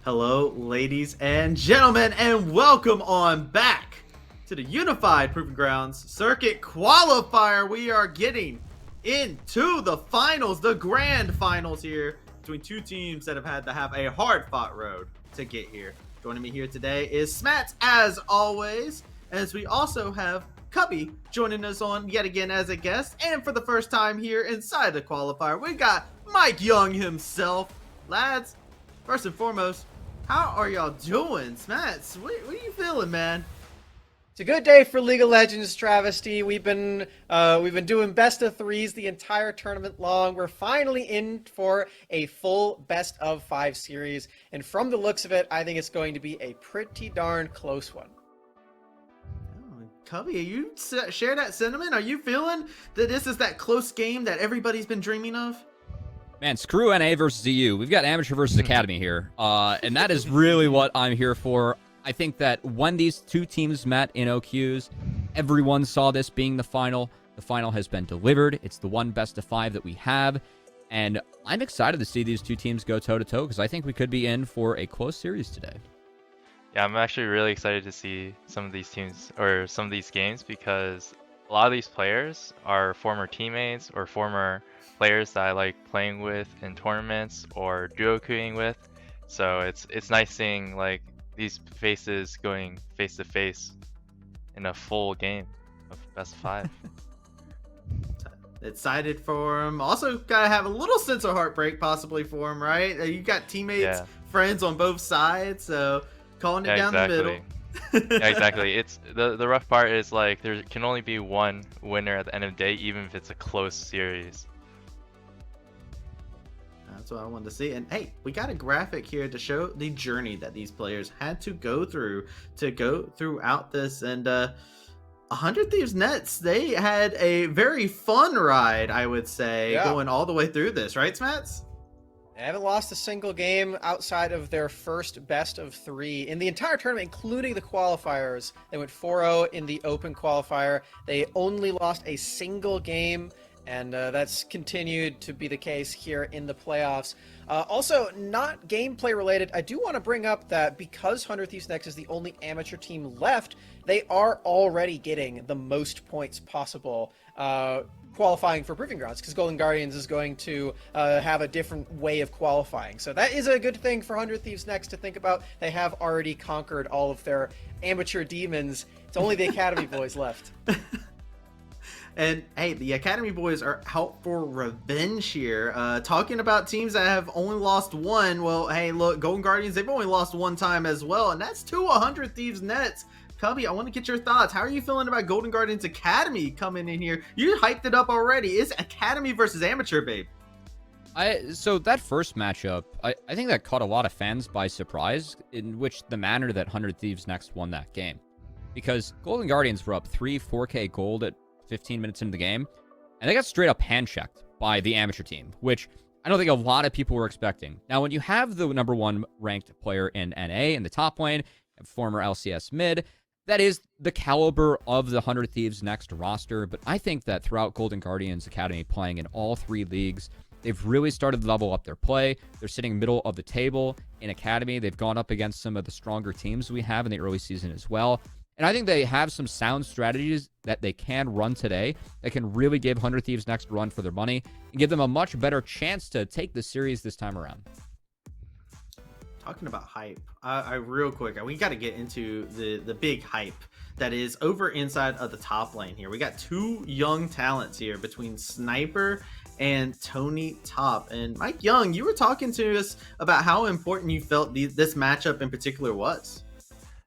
Hello, ladies and gentlemen, and welcome on back to the Unified Proving Grounds Circuit Qualifier. We are getting into the finals, the grand finals here between two teams that have had to have a hard-fought road to get here. Joining me here today is Smats, as always, as we also have Cubby joining us on yet again as a guest, and for the first time here inside the qualifier, we got Mike Young himself. Lads, first and foremost, how are y'all doing? Smats, what are you feeling, man? It's a good day for League of Legends, Travesty. We've been doing best of threes the entire tournament long. We're finally in for a full best of 5 series, and from the looks of it, I think it's going to be a pretty darn close one. Oh, Cubby, you share that sentiment? Are you feeling that this is that close game that everybody's been dreaming of? Man, screw NA versus EU. We've got Amateur versus Academy here. And that is really what I'm here for. I think that when these two teams met in OQs, everyone saw this being the final. The final has been delivered. It's the one best of 5 that we have. And I'm excited to see these two teams go toe-to-toe because I think we could be in for a close series today. Yeah, I'm actually really excited to see some of these teams or some of these games because a lot of these players are former teammates or former players that I like playing with in tournaments or duo queuing with. So it's nice seeing like these faces going face to face in a full game of best of 5. Excited for him. Also, gotta have a little sense of heartbreak possibly for him, right? You got teammates, friends on both sides, so calling it down the middle. Yeah, exactly. It's the rough part is like there can only be one winner at the end of the day, even if it's a close series. That's what I wanted to see. And hey, we got a graphic here to show the journey that these players had to go through throughout this. And 100 Thieves Nets, they had a very fun ride, I would say, going all the way through this, right, Smats? They haven't lost a single game outside of their first best of 3 in the entire tournament, including the qualifiers. They went 4-0 in the open qualifier. They only lost a single game, and that's continued to be the case here in the playoffs. Also, not gameplay related, I do want to bring up that because 100 Thieves Next is the only amateur team left, they are already getting the most points possible qualifying for Proving Grounds, because Golden Guardians is going to have a different way of qualifying. So that is a good thing for 100 Thieves Next to think about. They have already conquered all of their amateur demons. It's only the Academy boys left. And hey, the Academy boys are out for revenge here. Talking about teams that have only lost one. Well, hey, look, Golden Guardians, they've only lost one time as well, and that's to 100 Thieves Nets. Cubby, I want to get your thoughts. How are you feeling about Golden Guardians Academy coming in here? You hyped it up already. It's Academy versus Amateur, babe. So that first matchup, I think that caught a lot of fans by surprise, in which the manner that 100 Thieves Next won that game. Because Golden Guardians were up 4K gold at 15 minutes into the game, and they got straight up hand-checked by the amateur team, which I don't think a lot of people were expecting. Now, when you have the number 1 ranked player in NA in the top lane, former LCS mid, that is the caliber of the 100 Thieves Next roster, but I think that throughout Golden Guardians Academy playing in all 3 leagues, they've really started to level up their play. They're sitting middle of the table in Academy. They've gone up against some of the stronger teams we have in the early season as well. And I think they have some sound strategies that they can run today that can really give 100 Thieves Next a run for their money and give them a much better chance to take the series this time around. Talking about hype, I real quick, we got to get into the big hype that is over inside of the top lane here. We got 2 young talents here between Sniper and Tony Top. And Mike Young, you were talking to us about how important you felt this matchup in particular was.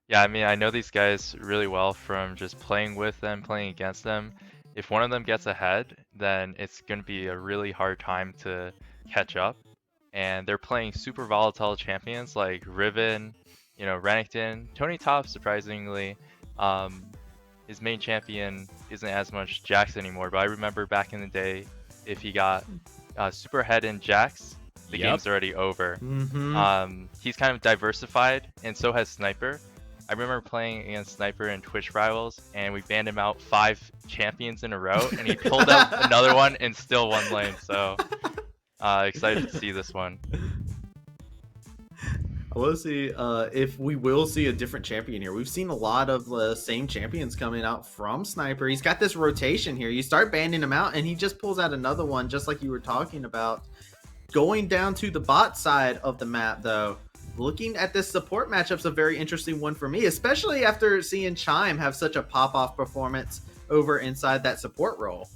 Yeah, I mean, I know these guys really well from just playing with them, playing against them. If one of them gets ahead, then it's going to be a really hard time to catch up. And they're playing super volatile champions like Riven, Renekton. Tony Top, surprisingly, his main champion isn't as much Jax anymore. But I remember back in the day, if he got super ahead in Jax, the game's already over. He's kind of diversified, and so has Sniper. I remember playing against Sniper in Twitch Rivals, and we banned him out 5 champions in a row, and he pulled out another one and still won lane. So excited to see this one. I want to see if we will see a different champion here. We've seen a lot of the same champions coming out from Sniper. He's got this rotation here. You start banning him out, and he just pulls out another one, just like you were talking about. Going down to the bot side of the map, though, looking at this support matchup's a very interesting one for me, especially after seeing Chime have such a pop-off performance over inside that support role.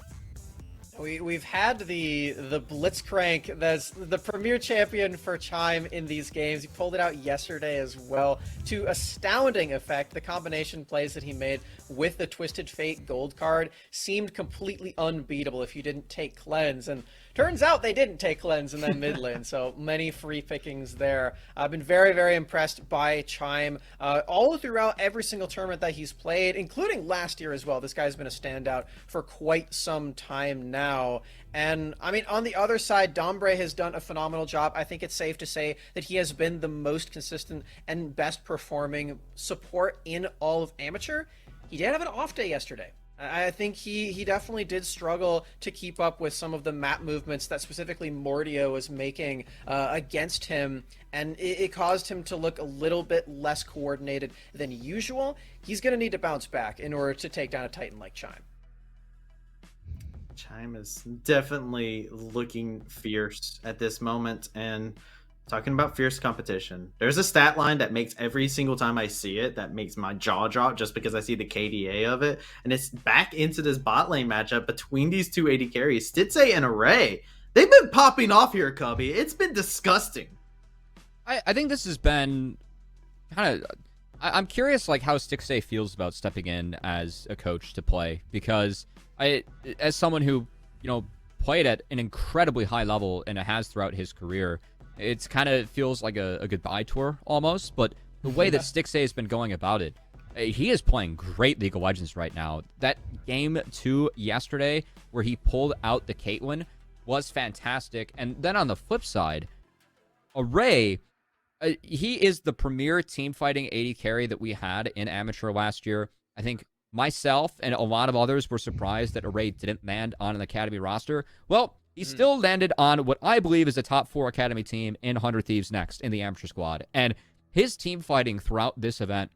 We've had the Blitzcrank that's the premier champion for Chime in these games. He pulled it out yesterday as well to astounding effect. The combination plays that he made with the Twisted Fate gold card seemed completely unbeatable if you didn't take cleanse, and turns out they didn't take cleanse in that mid lane, so many free pickings there. I've been very, very impressed by Chime all throughout every single tournament that he's played, including last year as well. This guy's been a standout for quite some time now. And I mean, on the other side, Dombre has done a phenomenal job. I think it's safe to say that he has been the most consistent and best performing support in all of Amateur. He did have an off day yesterday. I think he definitely did struggle to keep up with some of the map movements that specifically Mordio was making against him, and it caused him to look a little bit less coordinated than usual. He's going to need to bounce back in order to take down a Titan like Chime. Chime is definitely looking fierce at this moment, and talking about fierce competition, there's a stat line that makes every single time I see it, that makes my jaw drop just because I see the KDA of it, and it's back into this bot lane matchup between these two AD carries, Stitze and Array. They've been popping off here, Cubby. It's been disgusting. I think this has been kind of... I'm curious like how Stitze feels about stepping in as a coach to play, because as someone who, played at an incredibly high level and has throughout his career, it's kind of feels like a goodbye tour almost, but the way that Stitze has been going about it, he is playing great League of Legends right now. That game 2 yesterday where he pulled out the Caitlyn was fantastic. And then on the flip side, Array, he is the premier team fighting AD carry that we had in Amateur last year. I think myself and a lot of others were surprised that Array didn't land on an Academy roster. Well, he still landed on what I believe is a top 4 Academy team in 100 Thieves Next in the Amateur squad. And his team fighting throughout this event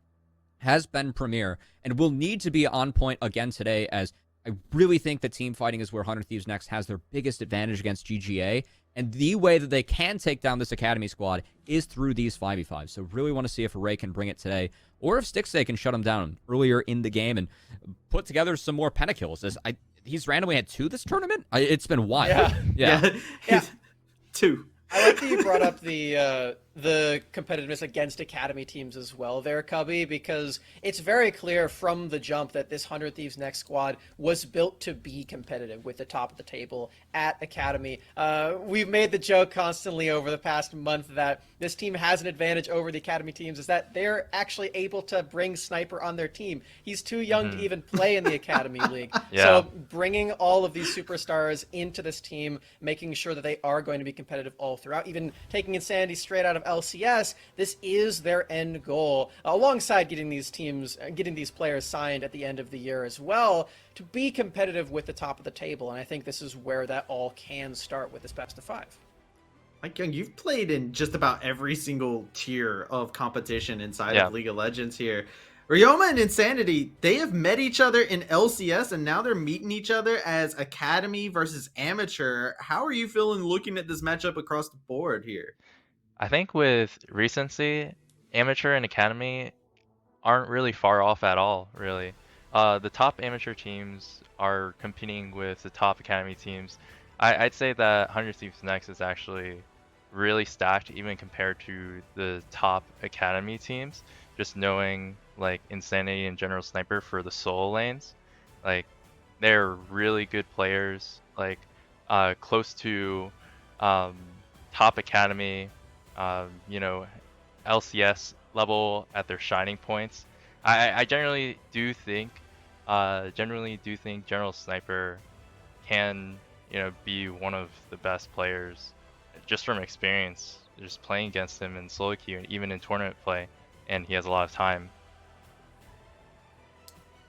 has been premier and will need to be on point again today, as I really think that team fighting is where 100 Thieves Next has their biggest advantage against GGA. And the way that they can take down this Academy squad is through these 5v5s. So really want to see if Array can bring it today, or if Stitze can shut him down earlier in the game and put together some more pentakills. He's randomly had 2 this tournament. It's been wild. Yeah. 2. I like that you brought up the competitiveness against Academy teams as well there, Cubby, because it's very clear from the jump that this 100 Thieves Next squad was built to be competitive with the top of the table at Academy. We've made the joke constantly over the past month that this team has an advantage over the Academy teams, is that they're actually able to bring Sniper on their team. He's too young to even play in the Academy League. So bringing all of these superstars into this team, making sure that they are going to be competitive all throughout, even taking Insanity straight out of LCS, this is their end goal, alongside getting these players signed at the end of the year as well, to be competitive with the top of the table. And I think this is where that all can start with this best of 5. Mike Young, you've played in just about every single tier of competition inside of League of Legends here. Ryoma and Insanity, they have met each other in LCS, and now they're meeting each other as Academy versus Amateur. How are you feeling looking at this matchup across the board here? I think with recency, Amateur and Academy aren't really far off at all, really. The top Amateur teams are competing with the top Academy teams. I'd say that 100 Thieves Next is actually really stacked, even compared to the top Academy teams. Just knowing, like, Insanity and General Sniper for the solo lanes, like, they're really good players, like, close to top Academy, LCS level at their shining points. I generally do think General Sniper can, be one of the best players just from experience, just playing against him in solo queue and even in tournament play, and he has a lot of time.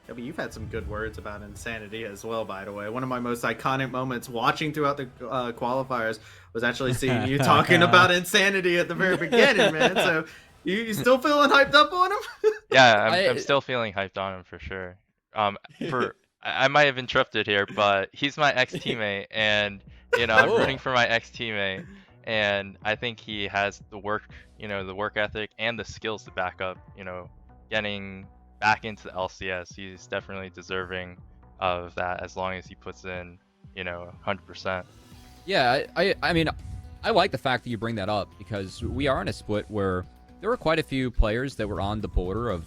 Yeah, but you've had some good words about Insanity as well, by the way. One of my most iconic moments watching throughout the qualifiers was actually seeing you talking about Insanity at the very beginning, man. So You still feeling hyped up on him? Yeah, I'm I still feeling hyped on him for sure. For I might have interrupted here, but he's my ex-teammate, and I'm rooting oh for my ex-teammate, and I think he has the work, the work ethic and the skills to back up, getting back into the LCS. He's definitely deserving of that as long as he puts in, 100%. yeah, I mean, I like the fact that you bring that up because we are in a split where there were quite a few players that were on the border of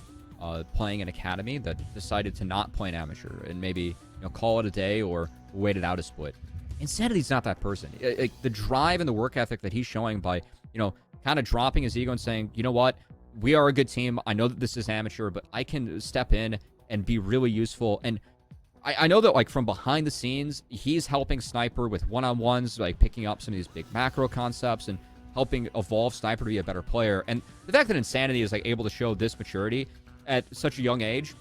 playing an academy that decided to not play an amateur and maybe call it a day or wait it out a split. Insanity's not that person. The drive and the work ethic that he's showing by kind of dropping his ego and saying, you know what, we are a good team. I know that this is amateur, but I can step in and be really useful. And I know that like from behind the scenes, he's helping Sniper with one-on-ones, like picking up some of these big macro concepts and helping evolve Sniper to be a better player. And the fact that Insanity is like able to show this maturity at such a young age,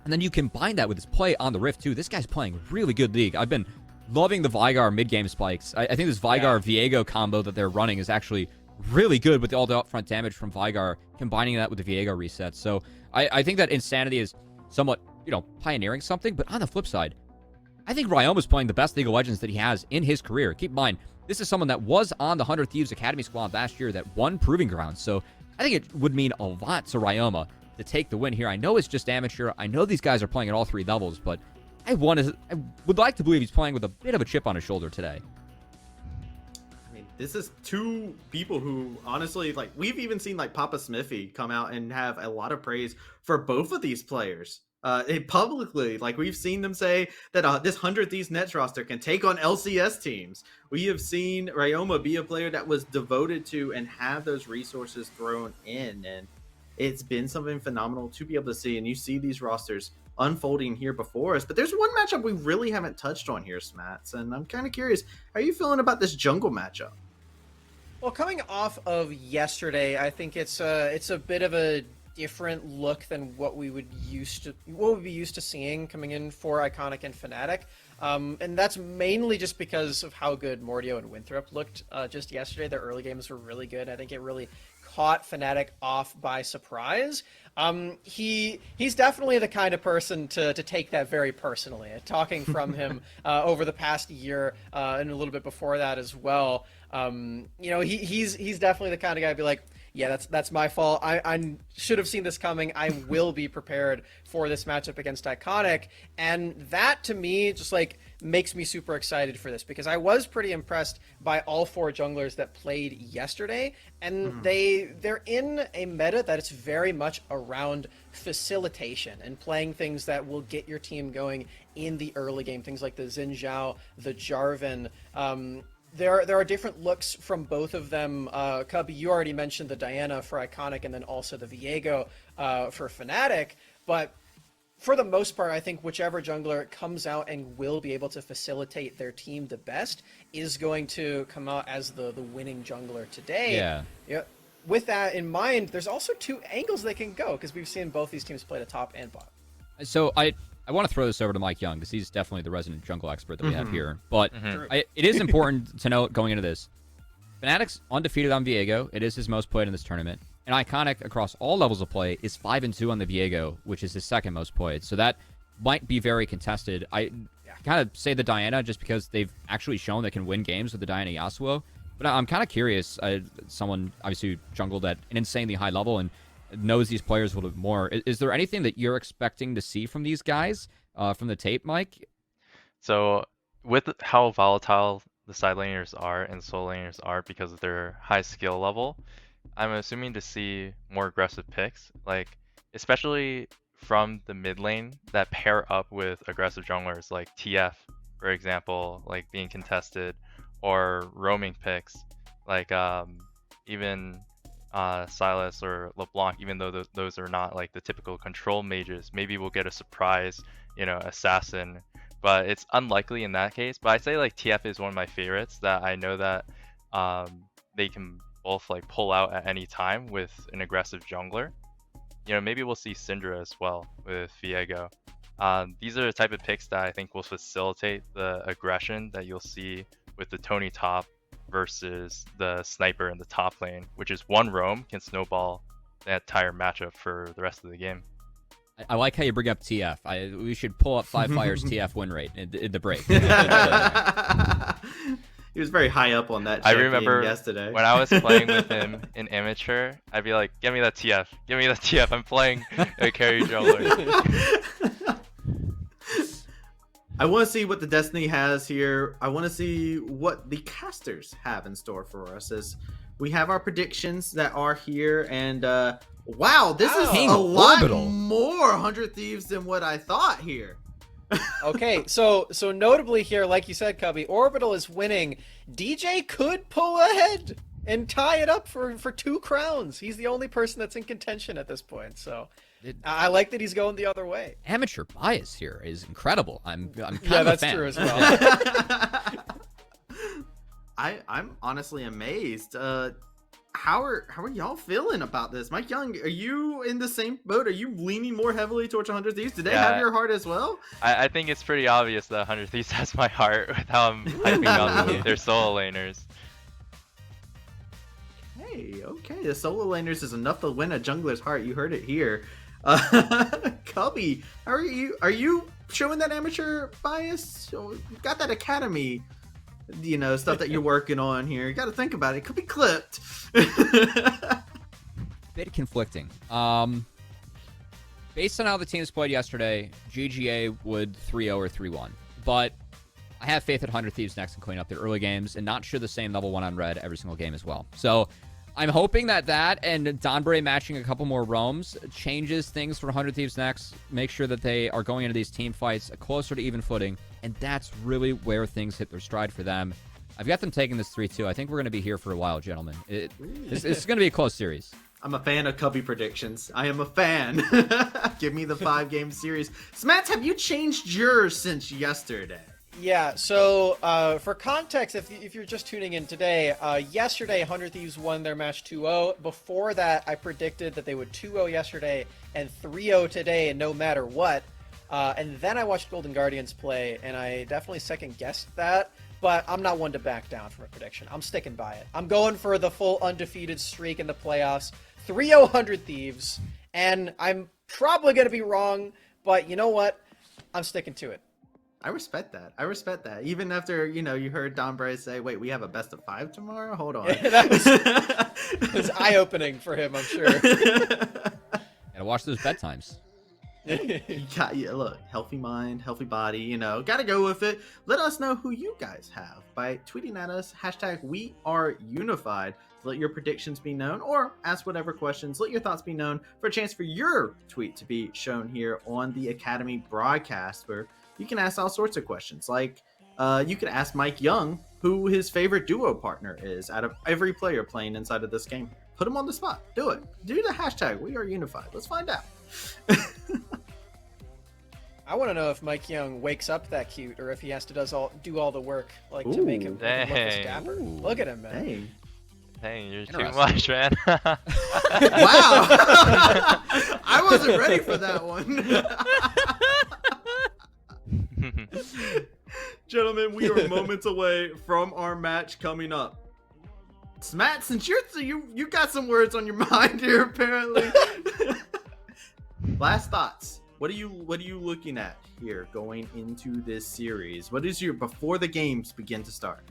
and then you combine that with his play on the Rift too. This guy's playing really good League. I've been loving the Vigar mid-game spikes. I think this Vigar-Viego combo that they're running is actually really good with all the upfront damage from Vigar, combining that with the Viego resets. So I think that Insanity is somewhat, pioneering something. But on the flip side, I think Ryoma's playing the best League of Legends that he has in his career. Keep in mind, this is someone that was on the 100 Thieves Academy squad last year that won Proving Grounds. So I think it would mean a lot to Ryoma to take the win here. I know it's just amateur. I know these guys are playing at all three levels, but I would like to believe he's playing with a bit of a chip on his shoulder today. I mean, this is two people who honestly, like, we've even seen like Papa Smithy come out and have a lot of praise for both of these players. Publicly, like we've seen them say that this 100 Thieves Nets roster can take on LCS teams. We have seen Ryoma be a player that was devoted to and have those resources thrown in, and it's been something phenomenal to be able to see. And you see these rosters unfolding here before us, but there's one matchup we really haven't touched on here, Smats, and I'm kind of curious, how are you feeling about this jungle matchup? Well, coming off of yesterday, I think it's a bit of a different look than what we would be used to seeing coming in for Iconic and Fnatic. And that's mainly just because of how good Mordio and Winthrop looked just yesterday. Their early games were really good. I think it really caught Fnatic off by surprise. He's definitely the kind of person to take that very personally. Talking from him over the past year and a little bit before that as well, he's definitely the kind of guy to be like, yeah, that's my fault. I should have seen this coming. I will be prepared for this matchup against Iconic. And that, to me, just like makes me super excited for this, because I was pretty impressed by all four junglers that played yesterday. And they're in a meta that is very much around facilitation and playing things that will get your team going in the early game. Things like the Xin Zhao, the Jarvan. There are different looks from both of them. Cubby, you already mentioned the Diana for Iconic and then also the Viego for Fnatic. But for the most part, I think whichever jungler comes out and will be able to facilitate their team the best is going to come out as the winning jungler today. Yeah. With that in mind, there's also two angles they can go, because we've seen both these teams play the top and bot. So I want to throw this over to Mike Young, because he's definitely the resident jungle expert that we have here. But it is important to note going into this, Fnatic's undefeated on Viego. It is his most played in this tournament. And Iconic, across all levels of play, is 5-2 on the Viego, which is his second most played. So that might be very contested. I kind of say the Diana just because they've actually shown they can win games with the Diana Yasuo. But I'm kind of curious, someone obviously jungled at an insanely high level and knows these players a little bit more. Is there anything that you're expecting to see from these guys from the tape, Mike? So with how volatile the side laners are and solo laners are because of their high skill level, I'm assuming to see more aggressive picks, like especially from the mid lane that pair up with aggressive junglers like TF, for example, like being contested, or roaming picks like even Silas or LeBlanc, even though those are not like the typical control mages. Maybe we'll get a surprise, assassin, but it's unlikely in that case. But I say like TF is one of my favorites that I know that they can both like pull out at any time with an aggressive jungler. Maybe we'll see Syndra as well with Viego. These are the type of picks that I think will facilitate the aggression that you'll see with the Tony top versus the Sniper in the top lane, which is one roam can snowball that entire matchup for the rest of the game. I like how you bring up TF. We should pull up Fire's TF win rate in the break. He was very high up on that. I remember yesterday when I was playing with him in amateur, I'd be like, "Give me that TF, give me that TF." I'm playing a carry jungler. I want to see what the Destiny has here. I want to see what the casters have in store for us as we have our predictions that are here. And wow, this is King a lot Orbital. more 100 Thieves than what I thought here. Okay, so notably here, like you said, Cubby, Orbital is winning. DJ could pull ahead and tie it up for 2 crowns. He's the only person that's in contention at this point. So I like that he's going the other way. Amateur bias here is incredible. I'm kind Yeah, of a that's fan. true as well. I'm honestly amazed. How are y'all feeling about this? Mike Young, are you in the same boat? Are you leaning more heavily towards 100 Thieves? Do they have your heart as well? I think it's pretty obvious that 100 Thieves has my heart with how I'm hyping up their solo laners. Hey, okay, the solo laners is enough to win a jungler's heart. You heard it here. Cubby, how are you? Are you showing that amateur bias? You got that academy, stuff that you're working on here. You got to think about it. It could be clipped. Bit conflicting. Based on how the teams played yesterday, GGA would 3-0 or 3-1. But I have faith that 100 Thieves next can clean up their early games and not share the same level 1 on red every single game as well. So I'm hoping that and Donbray matching a couple more roams changes things for 100 Thieves next. Make sure that they are going into these team fights closer to even footing. And that's really where things hit their stride for them. I've got them taking this 3-2. I think we're going to be here for a while, gentlemen. This is going to be a close series. I'm a fan of Cubby predictions. I am a fan. Give me the 5-game series. Smats, have you changed yours since yesterday? Yeah, so for context, if you're just tuning in today, yesterday 100 Thieves won their match 2-0. Before that, I predicted that they would 2-0 yesterday and 3-0 today, and no matter what. And then I watched Golden Guardians play, and I definitely second-guessed that. But I'm not one to back down from a prediction. I'm sticking by it. I'm going for the full undefeated streak in the playoffs. 3-0 100 Thieves. And I'm probably going to be wrong, but you know what? I'm sticking to it. I respect that. Even after, you heard Don Bray say, wait, we have a best of 5 tomorrow? Hold on. That was eye-opening for him, I'm sure. Gotta watch those bedtimes. Look, healthy mind, healthy body, gotta go with it. Let us know who you guys have by tweeting at us, #WeAreUnified. Let your predictions be known, or ask whatever questions. Let your thoughts be known for a chance for your tweet to be shown here on the Academy broadcast, where you can ask all sorts of questions. Like, you could ask Mike Young who his favorite duo partner is out of every player playing inside of this game. Put him on the spot. Do it. Do the #WeAreUnified. Let's find out. I want to know if Mike Young wakes up that cute, or if he has to do all the work, to make him look this dapper. Look at him, man. Dang, you're too much, man. Wow. I wasn't ready for that one. Gentlemen, we are moments away from our match coming up. Smat, since you got some words on your mind here, apparently. Last thoughts. What are you looking at here going into this series? What is your before the games begin to start?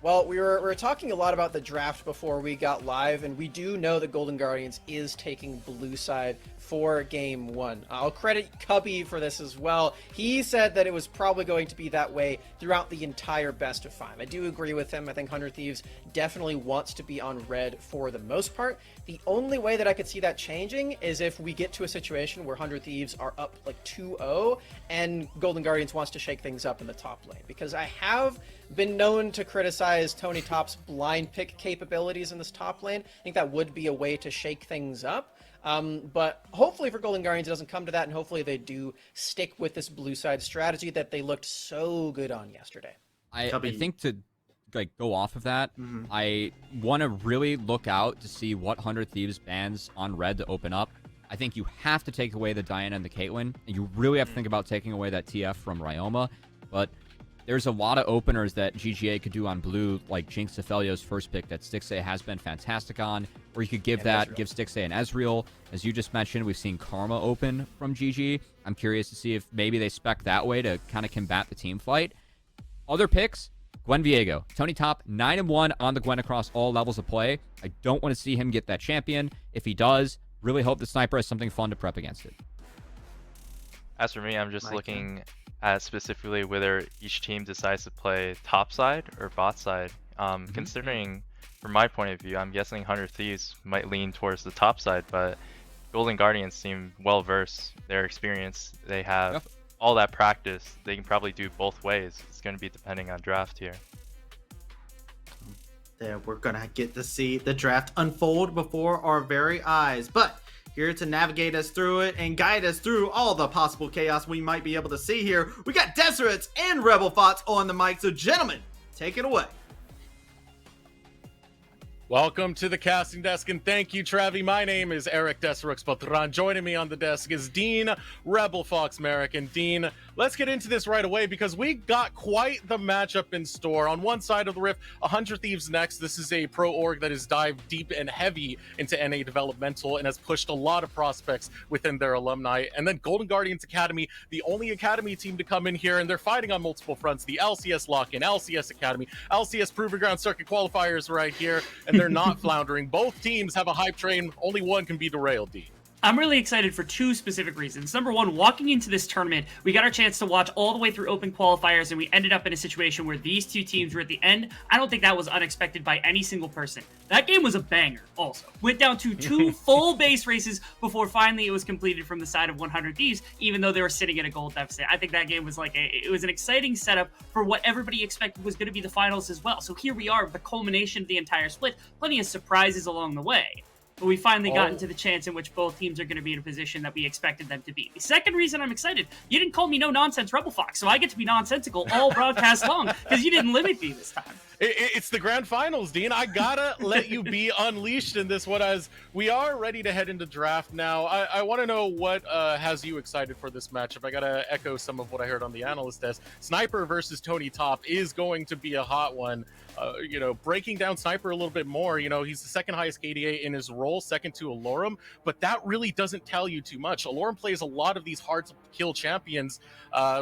Well, we were talking a lot about the draft before we got live, and we do know that Golden Guardians is taking blue side for game 1. I'll credit Cubby for this as well. He said that it was probably going to be that way throughout the entire best of 5. I do agree with him. I think 100 Thieves definitely wants to be on red for the most part. The only way that I could see that changing is if we get to a situation where 100 Thieves are up like 2-0 and Golden Guardians wants to shake things up in the top lane, because I have been known to criticize Tony Top's blind pick capabilities in this top lane. I think that would be a way to shake things up. But hopefully for Golden Guardians, it doesn't come to that, and hopefully they do stick with this blue side strategy that they looked so good on yesterday. I think to go off of that, I want to really look out to see what 100 Thieves bans on red to open up. I think you have to take away the Diana and the Caitlyn, and you really have to think about taking away that TF from Ryoma. But there's a lot of openers that GGA could do on blue, like Jinx Ophelio's first pick that Stixxay has been fantastic on, or you could give Stixxay an Ezreal. As you just mentioned, we've seen Karma open from GG. I'm curious to see if maybe they spec that way to kind of combat the team fight. Other picks, Gwen Viego. Tony Top, 9-1 on the Gwen across all levels of play. I don't want to see him get that champion. If he does, really hope the Sniper has something fun to prep against it. As for me, I'm just looking at specifically whether each team decides to play top side or bot side. Considering, from my point of view, I'm guessing 100 Thieves might lean towards the top side, but Golden Guardians seem well versed. They're experienced. They have all that practice. They can probably do both ways. It's going to be depending on draft here. There, we're gonna get to see the draft unfold before our very eyes, but here to navigate us through it and guide us through all the possible chaos we might be able to see here, we got Desserate and Rebel Fox on the mic. So gentlemen, take it away. Welcome to the casting desk, and thank you, Travi. My name is Eric Desrux Patran. Joining me on the desk is Dean Rebel Fox Merrick. And Dean, let's get into this right away because we got quite the matchup in store. On one side of the rift, 100 Thieves next. This is a pro org that has dived deep and heavy into NA developmental and has pushed a lot of prospects within their alumni. And then Golden Guardians Academy, the only academy team to come in here, and they're fighting on multiple fronts. The LCS lock-in, LCS Academy, LCS Proving Ground Circuit Qualifiers right here, and they're not floundering. Both teams have a hype train. Only one can be derailed, D. I'm really excited for two specific reasons. Number one, walking into this tournament, we got our chance to watch all the way through open qualifiers, and we ended up in a situation where these two teams were at the end. I don't think that was unexpected by any single person. That game was a banger also. Went down to two full base races before finally it was completed from the side of 100 Thieves, even though they were sitting at a goal deficit. I think that game was it was an exciting setup for what everybody expected was going to be the finals as well. So here we are, the culmination of the entire split. Plenty of surprises along the way. But we finally got into the chance in which both teams are going to be in a position that we expected them to be. The second reason I'm excited, you didn't call me no nonsense Rebel Fox, so I get to be nonsensical all broadcast long because you didn't limit me this time. It's the grand finals, Dean. I gotta let you be unleashed in this one as we are ready to head into draft now. I want to know what has you excited for this matchup. I gotta echo some of what I heard on the analyst desk. Sniper versus Tony Top is going to be a hot one. Breaking down Sniper a little bit more, he's the second highest KDA in his role, second to Alorum, but that really doesn't tell you too much. Alorum plays a lot of these hard to kill champions,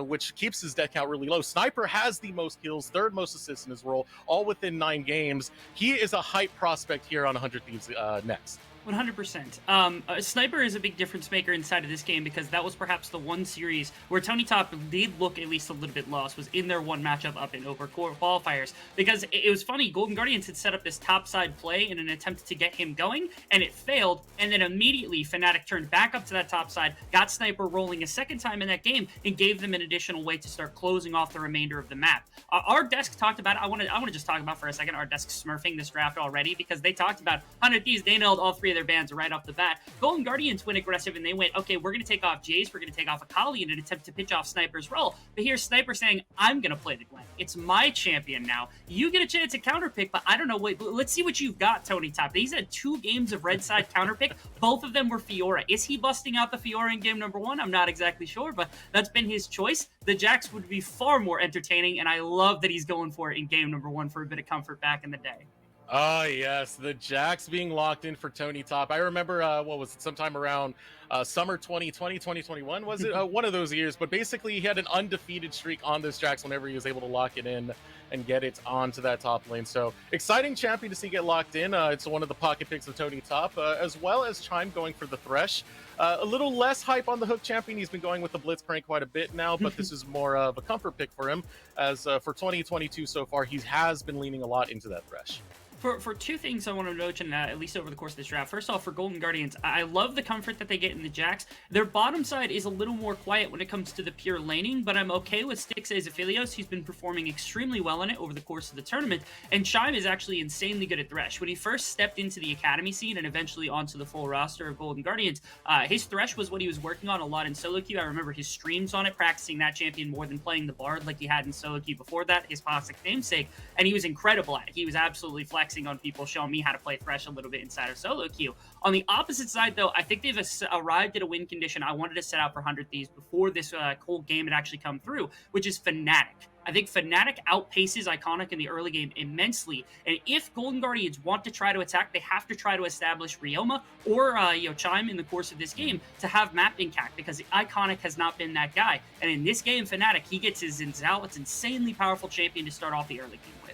which keeps his death count really low. Sniper has the most kills, third most assists in his role, all within 9 games. He is a hype prospect here on 100 Thieves next. 100%. Sniper is a big difference maker inside of this game because that was perhaps the one series where Tony Top did look at least a little bit lost, was in their one matchup up in over qualifiers. Because it was funny, Golden Guardians had set up this top side play in an attempt to get him going, and it failed, and then immediately Fnatic turned back up to that top side, got Sniper rolling a second time in that game, and gave them an additional way to start closing off the remainder of the map. Our desk talked about it. I want to just talk about for a second our desk smurfing this draft already, because they talked about 100 Thieves, they nailed all three of their bans right off the bat. Golden Guardians went aggressive and they went, okay, we're going to take off Jace, we're going to take off Akali in an attempt to pitch off Sniper's role. But here's Sniper saying, I'm going to play the Gwen. It's my champion now. You get a chance to counterpick, but I don't know. Wait, let's see what you've got, Tony Top. He's had 2 games of red side counterpick. Both of them were Fiora. Is he busting out the Fiora in game number 1? I'm not exactly sure, but that's been his choice. The Jax would be far more entertaining, and I love that he's going for it in game number 1 for a bit of comfort back in the day. Oh, yes, the Jax being locked in for Tony Top. I remember, what was it, sometime around summer 2020, 2021, was it? One of those years, but basically he had an undefeated streak on this Jax whenever he was able to lock it in and get it onto that top lane. So exciting champion to see get locked in. It's one of the pocket picks of Tony Top, as well as Chime going for the Thresh. A little less hype on the Hook champion. He's been going with the Blitzcrank quite a bit now, but this is more of a comfort pick for him, as for 2022 so far, he has been leaning a lot into that Thresh. For 2 things I want to mention, at least over the course of this draft. First off, for Golden Guardians, I love the comfort that they get in the Jax. Their bottom side is a little more quiet when it comes to the pure laning, but I'm okay with Stixxay's Aphelios. He's been performing extremely well in it over the course of the tournament, and Chime is actually insanely good at Thresh. When he first stepped into the Academy scene and eventually onto the full roster of Golden Guardians, his Thresh was what he was working on a lot in solo queue. I remember his streams on it, practicing that champion more than playing the Bard like he had in solo queue before that, his classic namesake, and he was incredible at it. He was absolutely flexing on people, showing me how to play Thresh a little bit inside of solo queue. On the opposite side, though, I think they've arrived at a win condition I wanted to set out for 100 Thieves before this whole game had actually come through, which is Fnatic. I think Fnatic outpaces Iconic in the early game immensely, and if Golden Guardians want to try to attack, they have to try to establish Ryoma or Chime in the course of this game to have map impact, because Iconic has not been that guy. And in this game, Fnatic, he gets his Xin Zhao. It's insanely powerful champion to start off the early game with.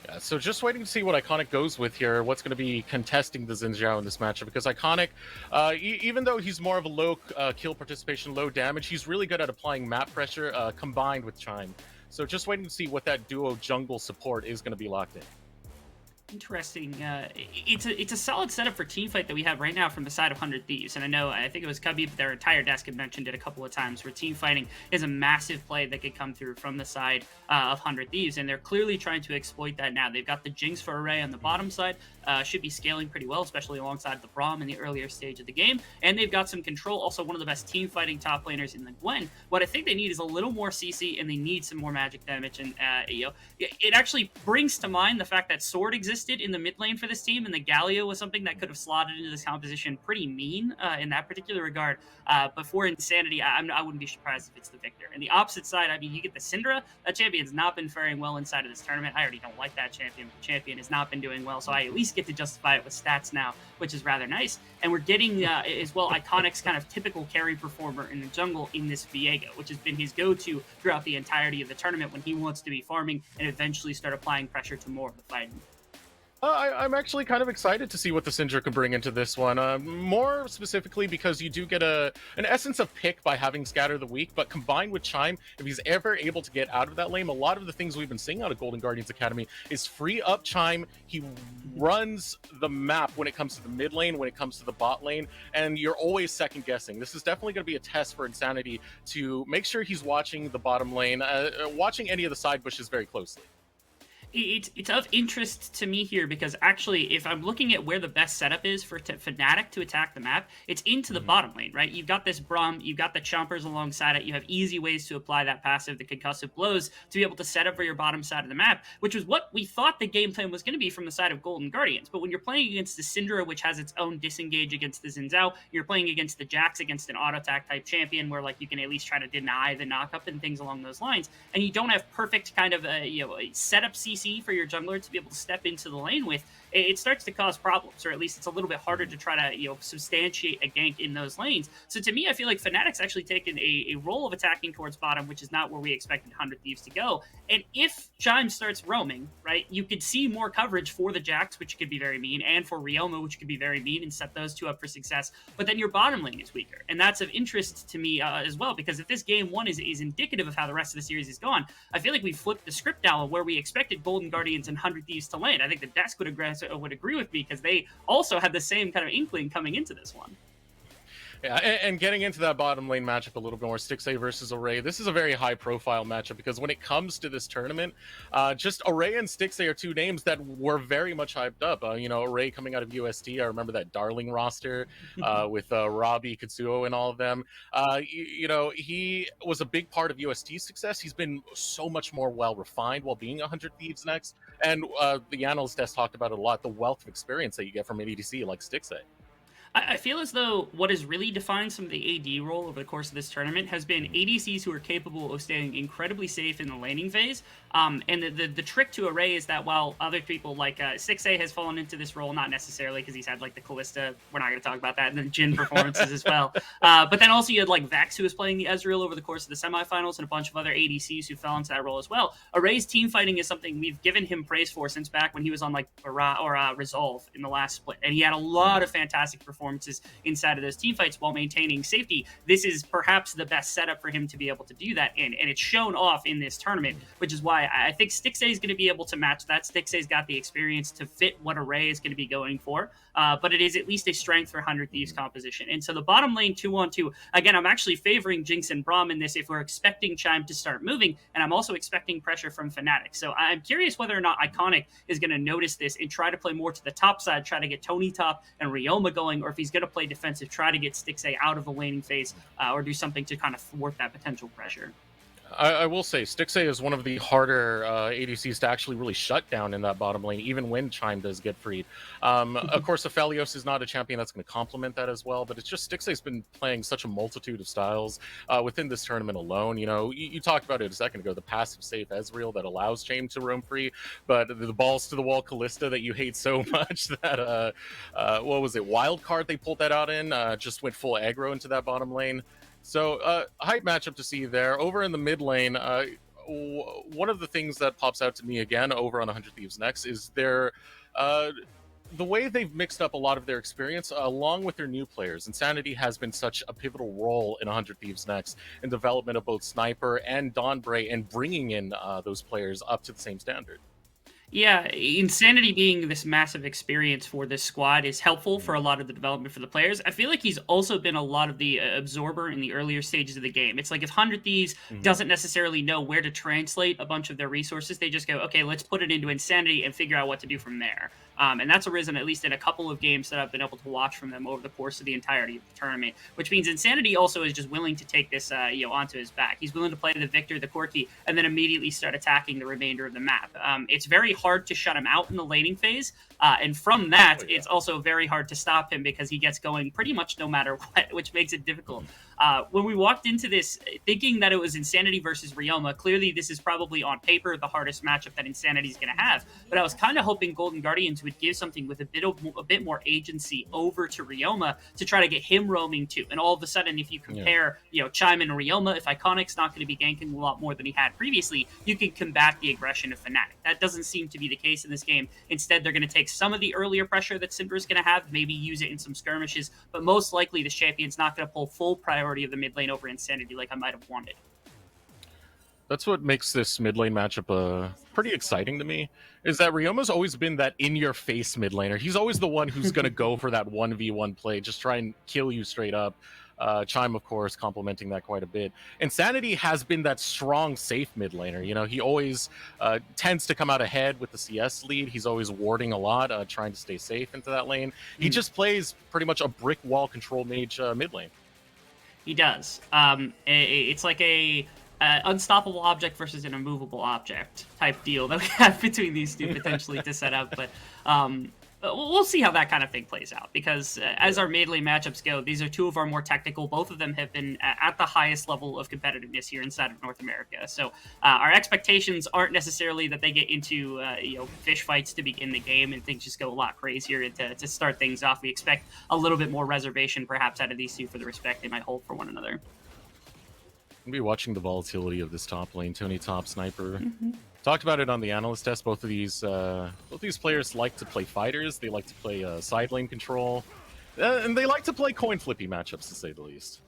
Yeah, so just waiting to see what Iconic goes with here, what's going to be contesting the Xin Zhao in this matchup, because Iconic, even though he's more of a low kill participation, low damage, he's really good at applying map pressure combined with Chime. So just waiting to see what that duo jungle support is going to be locked in. Interesting. It's a solid setup for teamfight that we have right now from the side of 100 Thieves. And I think it was Cubby, but their entire desk had mentioned it a couple of times, where team fighting is a massive play that could come through from the side of 100 Thieves. And they're clearly trying to exploit that now. They've got the Jinx for Array on the bottom side. Should be scaling pretty well, especially alongside the Braum in the earlier stage of the game. And they've got some control. Also, one of the best team fighting top laners in the Gwen. What I think they need is a little more CC, and they need some more magic damage. And it actually brings to mind the fact that Sword exists in the mid lane for this team, and the Galio was something that could have slotted into this composition pretty mean in that particular regard. But for Insanity, I wouldn't be surprised if it's the Victor. And the opposite side, I mean, you get the Syndra. That champion's not been faring well inside of this tournament. I already don't like that champion. The champion has not been doing well, so I at least get to justify it with stats now, which is rather nice. And we're getting, as well, Iconic's kind of typical carry performer in the jungle in this Viego, which has been his go-to throughout the entirety of the tournament when he wants to be farming and eventually start applying pressure to more of the fighting. I'm actually kind of excited to see what the Syndra can bring into this one. More specifically because you do get an essence of pick by having Scatter the Weak, but combined with Chime, if he's ever able to get out of that lane, a lot of the things we've been seeing out of Golden Guardians Academy is free up Chime. He runs the map when it comes to the mid lane, when it comes to the bot lane, and you're always second guessing. This is definitely going to be a test for Insanity to make sure he's watching the bottom lane, watching any of the side bushes very closely. It's of interest to me here because actually, if I'm looking at where the best setup is for Fnatic to attack the map, it's into the bottom lane, right? You've got this Braum, you've got the Chompers alongside it, you have easy ways to apply that passive, the concussive blows, to be able to set up for your bottom side of the map, which was what we thought the game plan was going to be from the side of Golden Guardians. But when you're playing against the Syndra, which has its own disengage against the Xin Zhao, you're playing against the Jax, against an auto attack type champion, where like you can at least try to deny the knockup and things along those lines, and you don't have perfect kind of a setup CC for your jungler to be able to step into the lane with, it starts to cause problems, or at least it's a little bit harder to try to substantiate a gank in those lanes. So to me, I feel like Fnatic's actually taken a role of attacking towards bottom, which is not where we expected 100 Thieves to go. And if Chime starts roaming, right, you could see more coverage for the Jax, which could be very mean, and for Ryoma, which could be very mean, and set those two up for success. But then your bottom lane is weaker, and that's of interest to me as well, because if this game one is indicative of how the rest of the series is gone, I feel like we flipped the script now where we expected Golden Guardians and 100 Thieves to land. I think the desk would agree with me, because they also had the same kind of inkling coming into this one. Yeah, and getting into that bottom lane matchup a little bit more, Stixxay versus Array, this is a very high-profile matchup, because when it comes to this tournament, just Array and Stixxay are two names that were very much hyped up. Array coming out of UST, I remember that Darling roster with Robbie, Katsuo, and all of them. He was a big part of UST's success. He's been so much more well-refined while being 100 Thieves next, and the analyst desk talked about it a lot, the wealth of experience that you get from an EDC like Stixxay. I feel as though what has really defined some of the AD role over the course of this tournament has been ADCs who are capable of staying incredibly safe in the laning phase. And the trick to Array is that while other people like Stixxay has fallen into this role, not necessarily because he's had like the Callista, we're not going to talk about that, and then Jhin performances as well. But then also you had like Vex, who was playing the Ezreal over the course of the semifinals, and a bunch of other ADCs who fell into that role as well. Array's team fighting is something we've given him praise for since back when he was on like Resolve in the last split, and he had a lot of fantastic performances inside of those team fights while maintaining safety. This is perhaps the best setup for him to be able to do that in, and it's shown off in this tournament, which is why I think Stixxay is going to be able to match that. Stixxay's got the experience to fit what Array is going to be going for, but it is at least a strength for 100 Thieves composition. And so the bottom lane 2-on-2, again, I'm actually favoring Jinx and Braum in this if we're expecting Chime to start moving, and I'm also expecting pressure from Fnatic. So I'm curious whether or not Iconic is going to notice this and try to play more to the top side, try to get Tony top and Ryoma going, or if he's going to play defensive, try to get Stixxay out of the laning phase, or do something to kind of thwart that potential pressure. I will say, Stixay is one of the harder ADCs to actually really shut down in that bottom lane, even when Chime does get freed. Of course, Aphelios is not a champion that's going to complement that as well, but it's just Stixay's been playing such a multitude of styles within this tournament alone. You know, you talked about it a second ago, the passive safe Ezreal that allows Chime to roam free, but the balls to the wall Callista that you hate so much that, what was it, Wild Card they pulled that out in, just went full aggro into that bottom lane. So, hype matchup to see there. Over in the mid lane, one of the things that pops out to me again over on 100 Thieves Next is their the way they've mixed up a lot of their experience along with their new players. Insanity has been such a pivotal role in 100 Thieves Next in development of both Sniper and Dawnbray and bringing in those players up to the same standard. Yeah, Insanity being this massive experience for this squad is helpful for a lot of the development for the players. I feel like he's also been a lot of the absorber in the earlier stages of the game. It's like if 100 Thieves doesn't necessarily know where to translate a bunch of their resources, they just go, okay, let's put it into Insanity and figure out what to do from there. And that's arisen at least in a couple of games that I've been able to watch from them over the course of the entirety of the tournament, which means Insanity also is just willing to take this onto his back. He's willing to play the Victor, the Corki, and then immediately start attacking the remainder of the map. It's very hard to shut him out in the laning phase, and from that, it's also very hard to stop him because he gets going pretty much no matter what, which makes it difficult. When we walked into this thinking that it was Insanity versus Ryoma, clearly this is probably on paper the hardest matchup that Insanity is going to have, but I was kind of hoping Golden Guardians would give something with a bit more agency over to Ryoma to try to get him roaming too. And all of a sudden, if you compare, Chime and Ryoma, if Iconic's not going to be ganking a lot more than he had previously, you can combat the aggression of Fnatic. That doesn't seem to be the case in this game. Instead, they're going to take some of the earlier pressure that Simbra's going to have, maybe use it in some skirmishes, but most likely the champion's not going to pull full priority of the mid lane over Insanity like I might have wanted. That's what makes this mid lane matchup pretty exciting to me, is that Ryoma's always been that in-your-face mid laner. He's always the one who's going to go for that 1v1 play, just try and kill you straight up. Chime, of course, complementing that quite a bit. Insanity has been that strong, safe mid laner. You know, he always tends to come out ahead with the CS lead. He's always warding a lot, trying to stay safe into that lane. He just plays pretty much a brick wall control mage mid lane. He does. It's like a unstoppable object versus an immovable object type deal that we have between these two potentially to set up, but we'll see how that kind of thing plays out, because as our mid lane matchups go, these are two of our more technical. Both of them have been at the highest level of competitiveness here inside of North America, so our expectations aren't necessarily that they get into fish fights to begin the game and things just go a lot crazier to start things off. We expect a little bit more reservation perhaps out of these two for the respect they might hold for one another. We'll be watching the volatility of this top lane. Tony Top, Sniper. Talked about it on the analyst test. Both these players like to play fighters. They like to play side lane control, and they like to play coin flippy matchups, to say the least.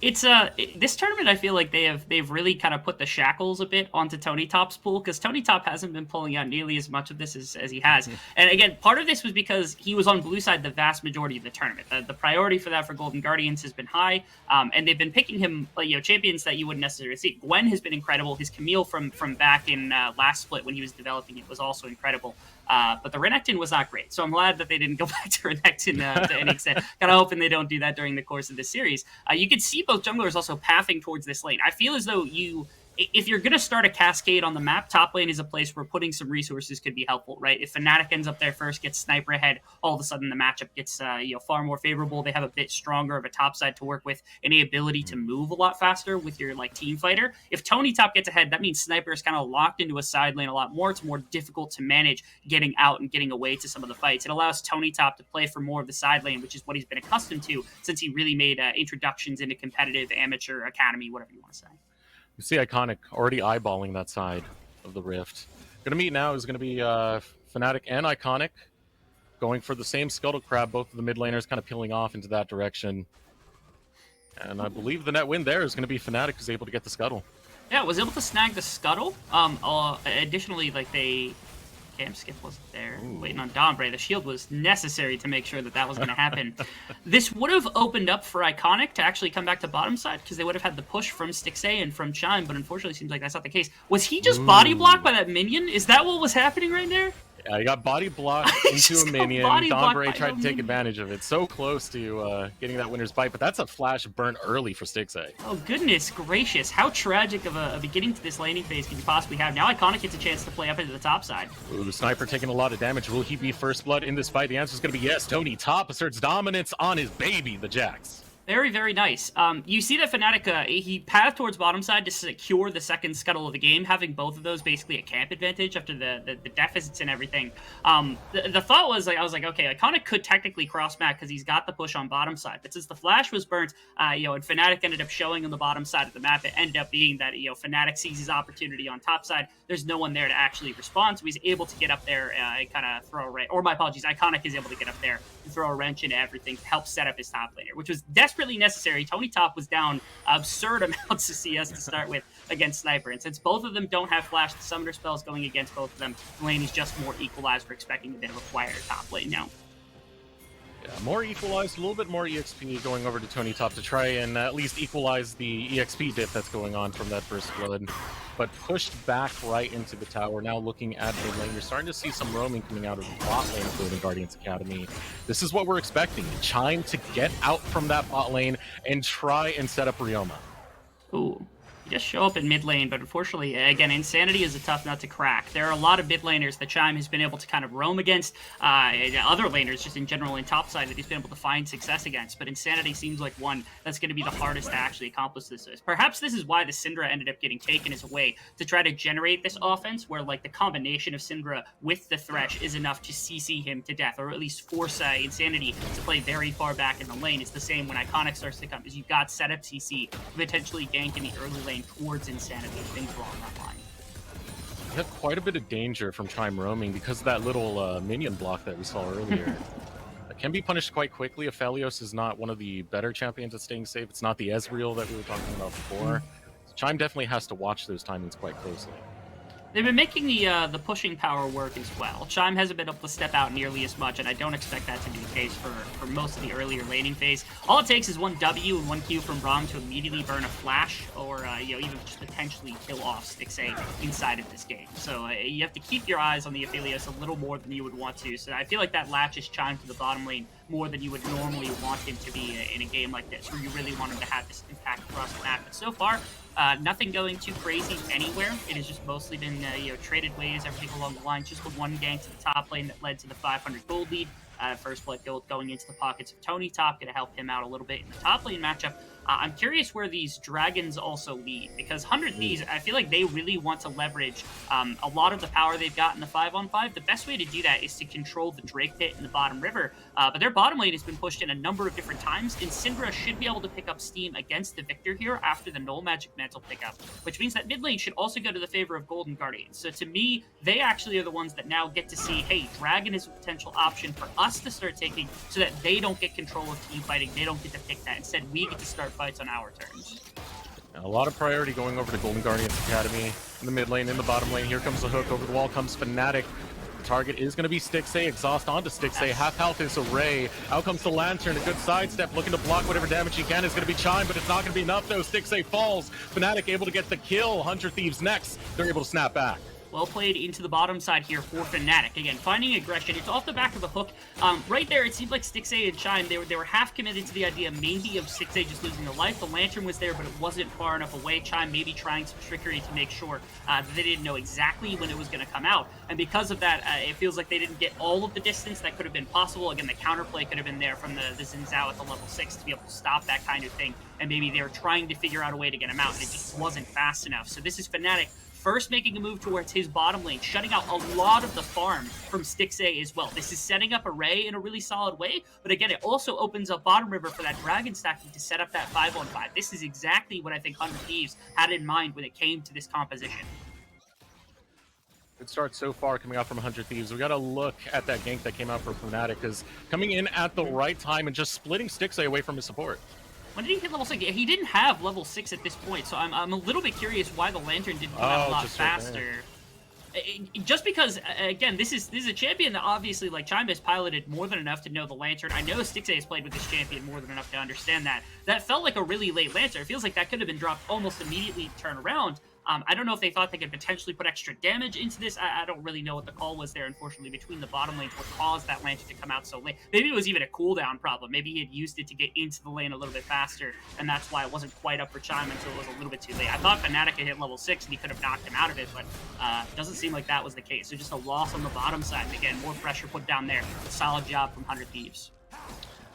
It's this tournament, I feel like they've really kind of put the shackles a bit onto Tony Top's pool, because Tony Top hasn't been pulling out nearly as much of this as he has. And again, part of this was because he was on blue side the vast majority of the tournament. The priority for that for Golden Guardians has been high, and they've been picking him champions that you wouldn't necessarily see. Gwen has been incredible. His Camille from back in last split when he was developing it was also incredible. But the Renekton was not great, so I'm glad that they didn't go back to Renekton to any extent. Kind of hoping they don't do that during the course of this series. You can see both junglers also pathing towards this lane. I feel as though if you're going to start a cascade on the map, top lane is a place where putting some resources could be helpful, right? If Fnatic ends up there first, gets Sniper ahead, all of a sudden the matchup gets far more favorable. They have a bit stronger of a top side to work with, and the ability to move a lot faster with your team fighter. If Tony Top gets ahead, that means Sniper is kind of locked into a side lane a lot more. It's more difficult to manage getting out and getting away to some of the fights. It allows Tony Top to play for more of the side lane, which is what he's been accustomed to since he really made introductions into competitive amateur academy, whatever you want to say. You see Iconic already eyeballing that side of the rift. Gonna meet now is gonna be Fnatic and Iconic going for the same Scuttle Crab. Both of the mid laners kind of peeling off into that direction. And I believe the net win there is gonna be Fnatic, who's able to get the Scuttle. Yeah, was able to snag the Scuttle. Additionally, Cam Skip wasn't there, waiting on Dawnbray. The shield was necessary to make sure that was going to happen. This would have opened up for Iconic to actually come back to bottom side, because they would have had the push from Stixay and from Chime, but unfortunately it seems like that's not the case. Was he just body blocked by that minion? Is that what was happening right there? Yeah, he got body blocked He into just a got minion. body blocked Donbray by tried a to take minion. advantage of it. So close to getting that winner's bite, but that's a flash burn early for Stixay. Oh, goodness gracious. How tragic of a beginning to this laning phase can you possibly have? Now Iconic gets a chance to play up into the top side. Ooh, Sniper taking a lot of damage. Will he be first blood in this fight? The answer is going to be yes. Tony Top asserts dominance on his baby, the Jax. Very, very nice. You see that Fnatic, he pathed towards bottom side to secure the second scuttle of the game, having both of those basically a camp advantage after the deficits and everything. The thought was, like, I was like, okay, Iconic could technically cross map because he's got the push on bottom side, but since the flash was burnt, and Fnatic ended up showing on the bottom side of the map, it ended up being that, Fnatic sees his opportunity on top side. There's no one there to actually respond, so he's able to get up there and kind of throw a wrench, or my apologies, Iconic is able to get up there and throw a wrench into everything to help set up his top laner, which was desperately necessary. Tony Top was down absurd amounts of CS to start with against Sniper, and since both of them don't have flash, the summoner spells going against both of them, the lane is just more equalized. We're expecting a bit of a quieter top lane now. Yeah, more equalized, a little bit more EXP going over to Tony Top to try and at least equalize the EXP dip that's going on from that first blood. But pushed back right into the tower. Now looking at mid lane, you're starting to see some roaming coming out of the bot lane of Golden Guardians Academy. This is what we're expecting. Chime to get out from that bot lane and try and set up Ryoma. Ooh. Just show up in mid lane, but unfortunately, again, Insanity is a tough nut to crack. There are a lot of mid laners that Chime has been able to kind of roam against, other laners just in general in top side that he's been able to find success against, but Insanity seems like one that's going to be the hardest to actually accomplish this. Perhaps this is why the Syndra ended up getting taken as a way to try to generate this offense where like the combination of Syndra with the Thresh is enough to CC him to death, or at least force Insanity to play very far back in the lane. It's the same when Iconic starts to come, is you've got setup CC, potentially gank in the early lane towards Insanity if things were on that line. We had quite a bit of danger from Chime roaming because of that little minion block that we saw earlier. It can be punished quite quickly. Aphelios is not one of the better champions at staying safe. It's not the Ezreal that we were talking about before. So Chime definitely has to watch those timings quite closely. They've been making the pushing power work as well. Chime hasn't been able to step out nearly as much, and I don't expect that to be the case for most of the earlier laning phase. All it takes is one W and one Q from Braum to immediately burn a flash, or even just potentially kill off Stixay inside of this game. So you have to keep your eyes on the Aphelios a little more than you would want to. So I feel like that latches Chime to the bottom lane more than you would normally want him to be in a game like this, where you really want him to have this impact across the map. But so far, nothing going too crazy anywhere. It has just mostly been traded ways, everything along the line. Just the one gank to the top lane that led to the 500 gold lead. First blood gold going into the pockets of Tony Top, going to help him out a little bit in the top lane matchup. I'm curious where these dragons also lead, because 100 Thieves, I feel like they really want to leverage a lot of the power they've got in the 5-on-5. The best way to do that is to control the Drake pit in the bottom river, but their bottom lane has been pushed in a number of different times, and Syndra should be able to pick up steam against the Victor here after the Null Magic Mantle pickup, which means that mid lane should also go to the favor of Golden Guardians. So to me, they actually are the ones that now get to see, hey, Dragon is a potential option for us to start taking, so that they don't get control of team fighting, they don't get to pick that. Instead, we get to start fights on our terms. Now, a lot of priority going over to Golden Guardians Academy in the mid lane, in the bottom lane. Here comes the hook. Over the wall comes Fnatic. The target is going to be Stixay. Exhaust onto Stixay. Half health is Array. Out comes the Lantern. A good sidestep, looking to block whatever damage he can. Is going to be Chime, but it's not going to be enough, though. Stixay falls. Fnatic able to get the kill. 100 Thieves next. They're able to snap back. Well played into the bottom side here for Fnatic. Again, finding aggression. It's off the back of a hook. Right there, it seemed like Stixay and Chime, they were half committed to the idea maybe of Stixay just losing the life. The Lantern was there, but it wasn't far enough away. Chime maybe trying some trickery to make sure that they didn't know exactly when it was going to come out. And because of that, it feels like they didn't get all of the distance that could have been possible. Again, the counterplay could have been there from the Xin Zhao at the level 6 to be able to stop that kind of thing. And maybe they were trying to figure out a way to get him out, and it just wasn't fast enough. So this is Fnatic first making a move towards his bottom lane, shutting out a lot of the farm from Stixay as well. This is setting up Array in a really solid way, but again, it also opens up bottom river for that dragon stacking to set up that 5-on-5. This is exactly what I think 100 Thieves had in mind when it came to this composition. Good start so far coming out from 100 Thieves. We got to look at that gank that came out for Fnatic, because coming in at the right time and just splitting Stixay away from his support. When did he hit level 6? He didn't have level 6 at this point, so I'm a little bit curious why the Lantern didn't come out a lot faster. Just because, again, this is a champion that obviously, like, Chime has piloted more than enough to know the Lantern. I know Stixay has played with this champion more than enough to understand that. That felt like a really late Lantern. It feels like that could have been dropped almost immediately to turn around. I don't know if they thought they could potentially put extra damage into this. I don't really know what the call was there, unfortunately, between the bottom lanes, what caused that lantern to come out so late. Maybe it was even a cooldown problem. Maybe he had used it to get into the lane a little bit faster, and that's why it wasn't quite up for Chime until it was a little bit too late. I thought Fnatic had hit level 6 and he could have knocked him out of it, but doesn't seem like that was the case. So just a loss on the bottom side, and again, more pressure put down there. Solid job from 100 Thieves.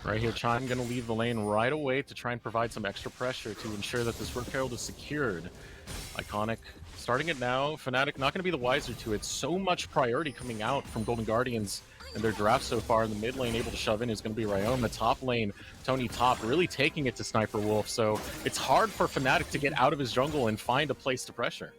Right here, Chime going to leave the lane right away to try and provide some extra pressure to ensure that this Rook Herald is secured. Iconic starting it now. Fnatic not going to be the wiser to it. So much priority coming out from Golden Guardians and their draft so far. In the mid lane, able to shove in is going to be Ryoma. The top lane, Tony Top, really taking it to Sniper Wolf. So it's hard for Fnatic to get out of his jungle and find a place to pressure.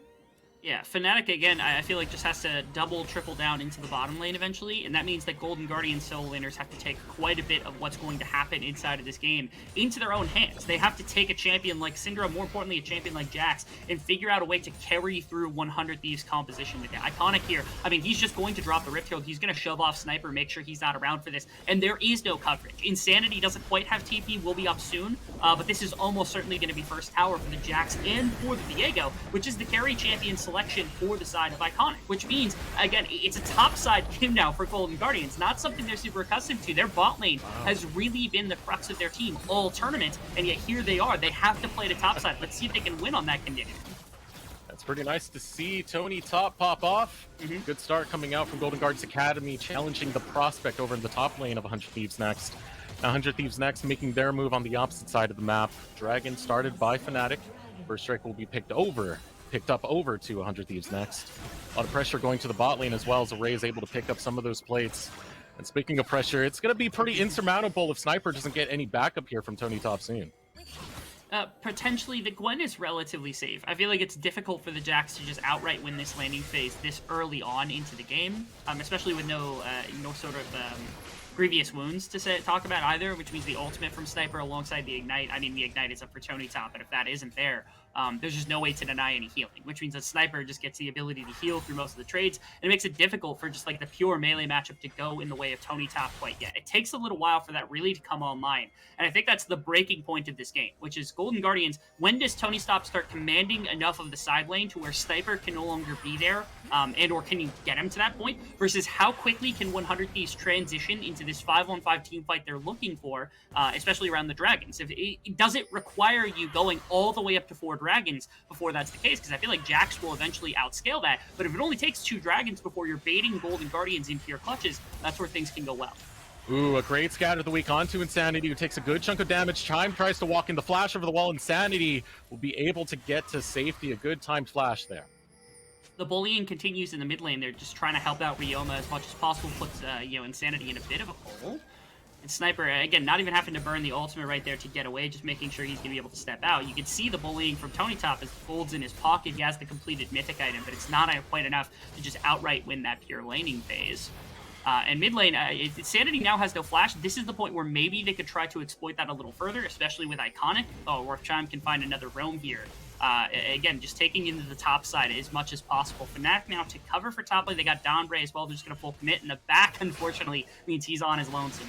Yeah, Fnatic, again, I feel like just has to double, triple down into the bottom lane eventually, and that means that Golden Guardian solo laners have to take quite a bit of what's going to happen inside of this game into their own hands. They have to take a champion like Syndra, more importantly a champion like Jax, and figure out a way to carry through 100 Thieves composition with it. Iconic here, I mean, he's just going to drop the Rift Herald, he's going to shove off Sniper, make sure he's not around for this, and there is no coverage. Insanity doesn't quite have TP, will be up soon, but this is almost certainly going to be first tower for the Jax and for the Viego, which is the carry champion selection for the side of Iconic, which means, again, it's a top side game now for Golden Guardians, not something they're super accustomed to. Their bot lane has really been the crux of their team all tournament, and yet here they are. They have to play the top side. Let's see if they can win on that condition. That's pretty nice to see Tony Top pop off. Good start coming out from Golden Guardians Academy, challenging the prospect over in the top lane of 100 Thieves next. Now 100 Thieves next, making their move on the opposite side of the map. Dragon started by Fnatic. First strike will be picked up over to 100 Thieves next. A lot of pressure going to the bot lane as well, as Array is able to pick up some of those plates. And speaking of pressure, it's going to be pretty insurmountable if Sniper doesn't get any backup here from Tony Top soon. Potentially, the Gwen is relatively safe. I feel like it's difficult for the Jax to just outright win this landing phase this early on into the game, especially with no sort of previous wounds to talk about either, which means the ultimate from Sniper alongside the Ignite. I mean, the Ignite is up for Tony Top, but if that isn't there, there's just no way to deny any healing, which means that Sniper just gets the ability to heal through most of the trades, and it makes it difficult for just like the pure melee matchup to go in the way of Tony Top quite yet. It takes a little while for that really to come online, and I think that's the breaking point of this game, which is Golden Guardians, when does Tony Top start commanding enough of the side lane to where Sniper can no longer be there, and or can you get him to that point, versus how quickly can 100 Thieves transition into this 5-on-5 team fight they're looking for, especially around the Dragons. Does it require you going all the way up to 4 Dragons before that's the case? Because I feel like Jax will eventually outscale that, but if it only takes 2 Dragons before you're baiting Golden Guardians into your clutches, that's where things can go well. Ooh, a great scatter of the week onto Insanity, who takes a good chunk of damage. Chime tries to walk in the flash over the wall. Insanity will be able to get to safety. A good timed flash there. The bullying continues in the mid lane. They're just trying to help out Ryoma as much as possible, puts Insanity in a bit of a hole. And Sniper, again, not even having to burn the ultimate right there to get away, just making sure he's going to be able to step out. You can see the bullying from Tony Top as Gold's in his pocket. He has the completed mythic item, but it's not quite enough to just outright win that pure laning phase. And mid lane, Sanity now has no flash. This is the point where maybe they could try to exploit that a little further, especially with Iconic, or if Chime can find another roam here. Again, just taking into the top side as much as possible. Fnatic now to cover for top lane. They got Dawnbray as well. They're just going to full commit, and the back, unfortunately, means he's on his lonesome.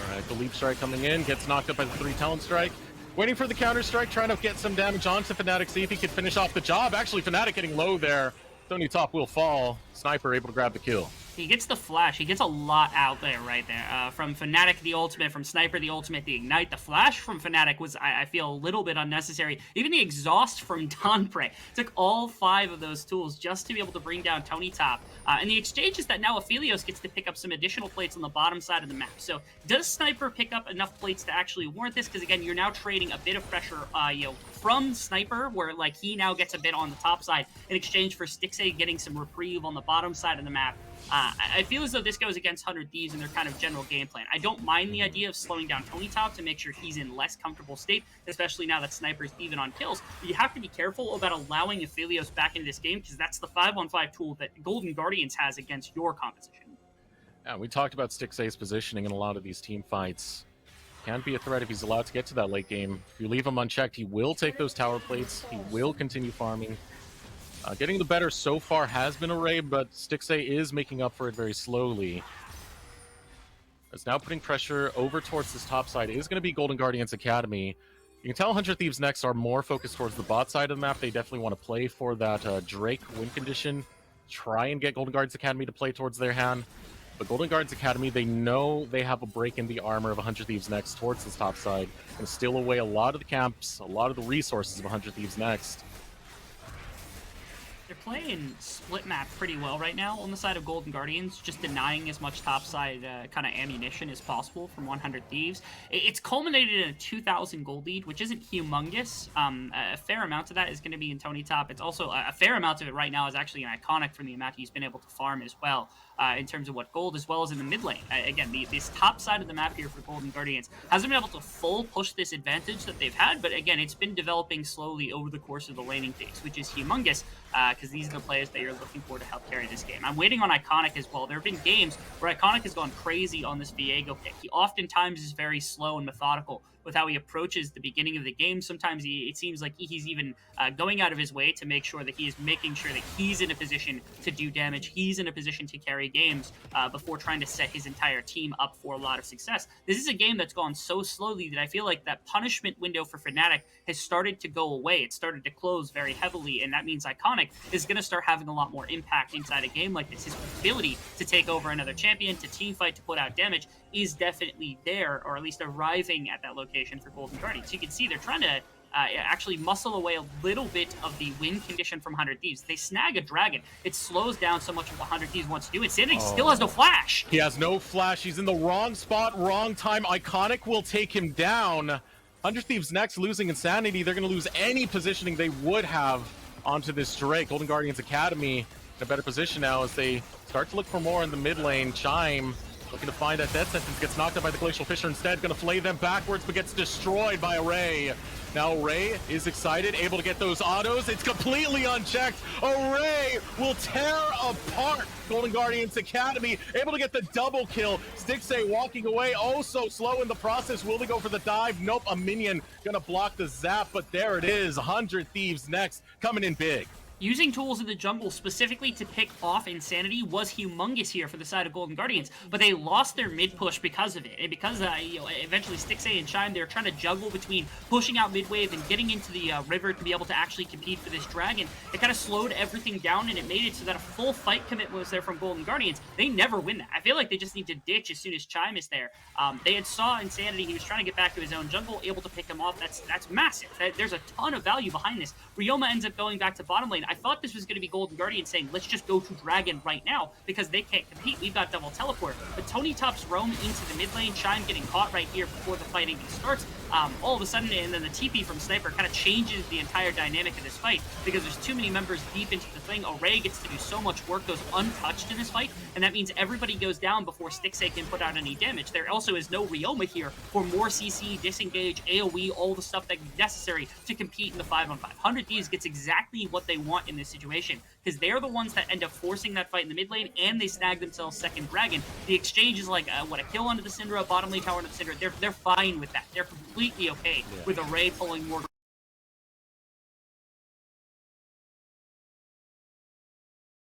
All right, the leap strike coming in, gets knocked up by the 3 talent strike. Waiting for the counter strike, trying to get some damage onto Fnatic, see if he can finish off the job. Actually, Fnatic getting low there. Tony Top will fall. Sniper able to grab the kill. He gets the flash. He gets a lot out there right there. From Fnatic, the ultimate. From Sniper, the ultimate, the Ignite. The flash from Fnatic was, I feel, a little bit unnecessary. Even the exhaust from Dawnbray. Took all 5 of those tools just to be able to bring down Tony Top. And the exchange is that now Aphelios gets to pick up some additional plates on the bottom side of the map. So does Sniper pick up enough plates to actually warrant this? Because again, you're now trading a bit of pressure, from Sniper, where like he now gets a bit on the top side in exchange for Stixay getting some reprieve on the bottom side of the map. I feel as though this goes against 100 Thieves and their kind of general game plan. I don't mind the idea of slowing down Tony Top to make sure he's in less comfortable state, especially now that Sniper's even on kills. But you have to be careful about allowing Aphelios back into this game, because that's the 5-on-5 tool that Golden Guardians has against your composition. Yeah, we talked about Stixay's positioning in a lot of these team fights. Can be a threat if he's allowed to get to that late game. If you leave him unchecked, he will take those tower plates. He will continue farming. Getting the better so far has been Array, but Stixay is making up for it very slowly. It's now putting pressure over towards this top side. It is going to be Golden Guardians Academy. You can tell 100 Thieves next are more focused towards the bot side of the map. They definitely want to play for that Drake win condition, try and get Golden Guards Academy to play towards their hand. But Golden Guards Academy, they know they have a break in the armor of 100 Thieves next towards this top side, and steal away a lot of the camps, a lot of the resources of 100 Thieves next. They're playing split map pretty well right now on the side of Golden Guardians, just denying as much topside kind of ammunition as possible from 100 Thieves. It's culminated in a 2,000 gold lead, which isn't humongous. A fair amount of that is going to be in Tony Top. It's also a fair amount of it right now is actually an Iconic from the amount he's been able to farm as well. In terms of what gold, as well as in the mid lane. Again, this top side of the map here for Golden Guardians hasn't been able to full push this advantage that they've had, but again, it's been developing slowly over the course of the laning phase, which is humongous, because these are the players that you're looking for to help carry this game. I'm waiting on Iconic as well. There have been games where Iconic has gone crazy on this Viego pick. He oftentimes is very slow and methodical with how he approaches the beginning of the game. Sometimes it seems like he's even going out of his way to make sure that he is making sure that he's in a position to do damage. He's in a position to carry games before trying to set his entire team up for a lot of success. This is a game that's gone so slowly that I feel like that punishment window for Fnatic has started to go away. It started to close very heavily, and that means Iconic is going to start having a lot more impact inside a game like this. His ability to take over another champion, to team fight, to put out damage is definitely there, or at least arriving at that location for Golden Guardians. You can see they're trying to actually muscle away a little bit of the win condition from 100 Thieves. They snag a dragon. It slows down so much of what 100 Thieves wants to do. Insanity still has no flash. He has no flash. He's in the wrong spot, wrong time. Iconic will take him down. 100 Thieves next, losing Insanity. They're going to lose any positioning they would have onto this Drake. Golden Guardians Academy in a better position now as they start to look for more in the mid lane. Chime looking to find that death sentence, gets knocked out by the Glacial Fisher instead, gonna flay them backwards, but gets destroyed by Array. Now Array is excited, able to get those autos. It's completely unchecked. Array will tear apart Golden Guardians Academy, able to get the double kill. Stixxay walking away, oh so slow in the process. Will they go for the dive? Nope, a minion gonna block the zap, but there it is. 100 Thieves next, coming in big. Using tools in the jungle specifically to pick off Insanity was humongous here for the side of Golden Guardians, but they lost their mid push because of it. And because eventually Stixxay and Chime, they're trying to juggle between pushing out mid wave and getting into the river to be able to actually compete for this dragon. It kind of slowed everything down, and it made it so that a full fight commitment was there from Golden Guardians. They never win that. I feel like they just need to ditch as soon as Chime is there. They had saw Insanity. He was trying to get back to his own jungle, able to pick him off. That's massive. There's a ton of value behind this. Ryoma ends up going back to bottom lane. I thought this was going to be Golden Guardian saying, let's just go to Dragon right now because they can't compete. We've got double teleport. But Tony Top's roam into the mid lane, Chime getting caught right here before the fight even starts. All of a sudden, and then the TP from Sniper kind of changes the entire dynamic of this fight because there's too many members deep into the thing. Array gets to do so much work, goes untouched in this fight, and that means everybody goes down before Stixxay can put out any damage. There also is no Ryoma here for more CC, disengage, AoE, all the stuff that's necessary to compete in the 5-on-5. 100 Thieves gets exactly what they want in this situation because they're the ones that end up forcing that fight in the mid lane, and they snag themselves second dragon. The exchange is like a kill onto the Syndra, bottom lane tower onto the Syndra. They're fine with that. They're completely okay with Array pulling more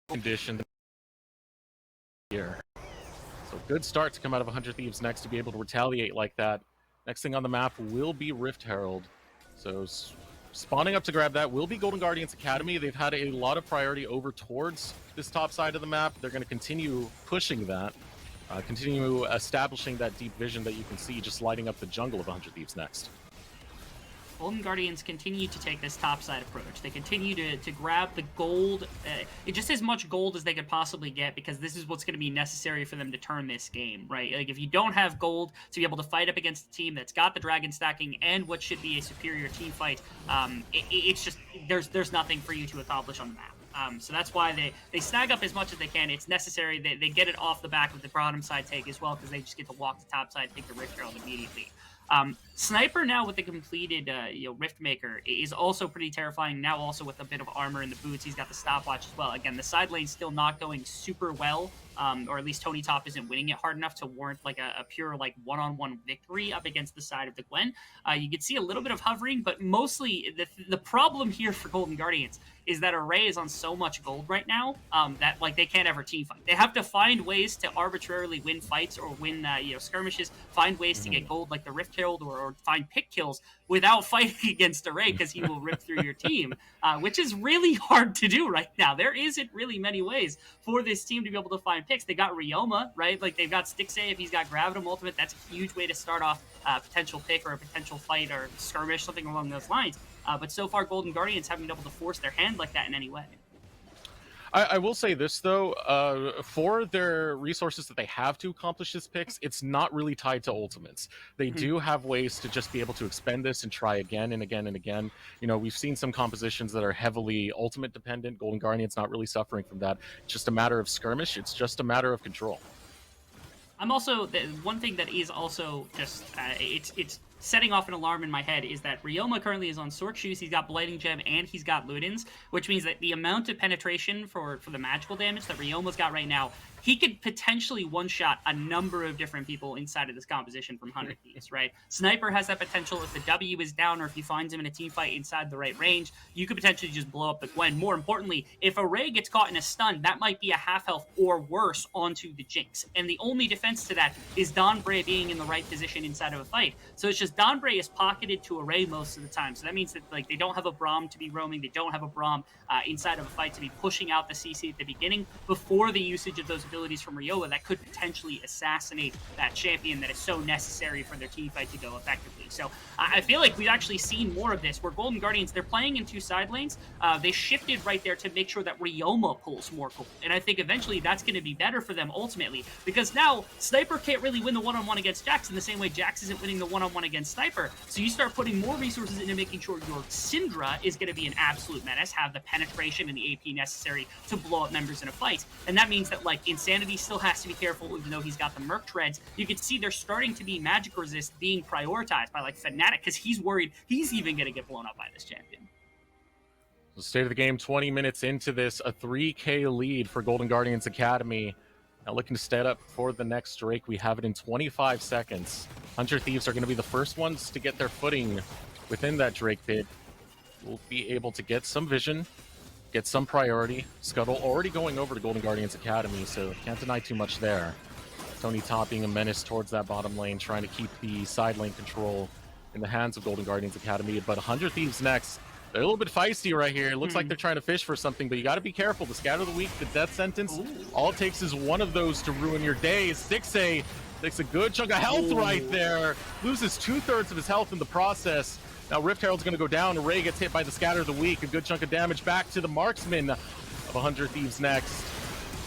condition here. So good start to come out of 100 Thieves next to be able to retaliate like that. Next thing on the map will be Rift Herald. So spawning up to grab that will be Golden Guardians Academy. They've had a lot of priority over towards this top side of the map. They're going to continue pushing that, continue establishing that deep vision that you can see just lighting up the jungle of 100 Thieves next. Golden Guardians continue to take this topside approach. They continue to grab the gold, just as much gold as they could possibly get, because this is what's going to be necessary for them to turn this game, right? Like, if you don't have gold to be able to fight up against a team that's got the dragon stacking and what should be a superior team fight, it's just, there's nothing for you to accomplish on the map. So that's why they snag up as much as they can. It's necessary. They get it off the back of the bottom side take as well, because they just get to walk the top side, take the Rift Herald immediately. Sniper now with the completed Riftmaker is also pretty terrifying, now also with a bit of armor in the boots. He's got the stopwatch as well. Again, the side lane's still not going super well or at least Tony Top isn't winning it hard enough to warrant like a pure like one-on-one victory up against the side of the Gwen. You can see a little bit of hovering, but mostly the problem here for Golden Guardians is that Array is on so much gold right now that like they can't ever team fight. They have to find ways to arbitrarily win fights or win skirmishes, find ways to get gold like the Rift Herald or find pick kills without fighting against Array because he will rip through your team, which is really hard to do right now. There isn't really many ways for this team to be able to find picks. They got Ryoma, right? Like they've got Stixay if he's got Gravitum Ultimate. That's a huge way to start off a potential pick or a potential fight or skirmish, something along those lines. But so far, Golden Guardians haven't been able to force their hand like that in any way. I will say this, though, for their resources that they have to accomplish this picks, it's not really tied to ultimates. They do have ways to just be able to expend this and try again and again and again. You know, we've seen some compositions that are heavily ultimate dependent. Golden Guardian's not really suffering from that. It's just a matter of skirmish. It's just a matter of control. I'm also, one thing that is also just, it's setting off an alarm in my head is that Ryoma currently is on Sword Shoes, he's got Blighting Gem, and he's got Ludens, which means that the amount of penetration for the magical damage that Ryoma's got right now, he could potentially one-shot a number of different people inside of this composition from 100 Thieves, right? Sniper has that potential if the W is down or if he finds him in a team fight inside the right range, you could potentially just blow up the Gwen. More importantly, if Array gets caught in a stun, that might be a half health or worse onto the Jinx. And the only defense to that is Donbray being in the right position inside of a fight. So it's just Donbray is pocketed to Array most of the time. So that means that like they don't have a Braum to be roaming, they don't have a Braum inside of a fight to be pushing out the CC at the beginning before the usage of those abilities from Ryoma that could potentially assassinate that champion that is so necessary for their team fight to go effectively. So I feel like we've actually seen more of this where Golden Guardians, they're playing in two side lanes. They shifted right there to make sure that Ryoma pulls more gold. And I think eventually that's going to be better for them ultimately because now Sniper can't really win the one-on-one against Jax in the same way Jax isn't winning the one-on-one against Sniper. So you start putting more resources into making sure your Syndra is going to be an absolute menace, have the penetration and the AP necessary to blow up members in a fight. And that means that like Insanity still has to be careful even though he's got the Merc Treads. You can see they're starting to be magic resist being prioritized by like Fnatic because he's worried he's even going to get blown up by this champion. So state of the game, 20 minutes into this, a 3K lead for Golden Guardians Academy. Now looking to set up for the next Drake. We have it in 25 seconds. 100 Thieves are going to be the first ones to get their footing within that Drake pit. We'll be able to get some vision, get some priority. Scuttle already going over to Golden Guardians Academy, so can't deny too much there. Tony Top being a menace towards that bottom lane, trying to keep the side lane control in the hands of Golden Guardians Academy. But 100 Thieves next. They're a little bit feisty right here. It looks like they're trying to fish for something, but you got to be careful. The Scatter of the Week, the Death Sentence, all it takes is one of those to ruin your day. Stixay takes a good chunk of health right there. Loses 2/3 of his health in the process. Now Rift Herald's going to go down. Array gets hit by the Scatter of the Week. A good chunk of damage back to the marksman of 100 Thieves next.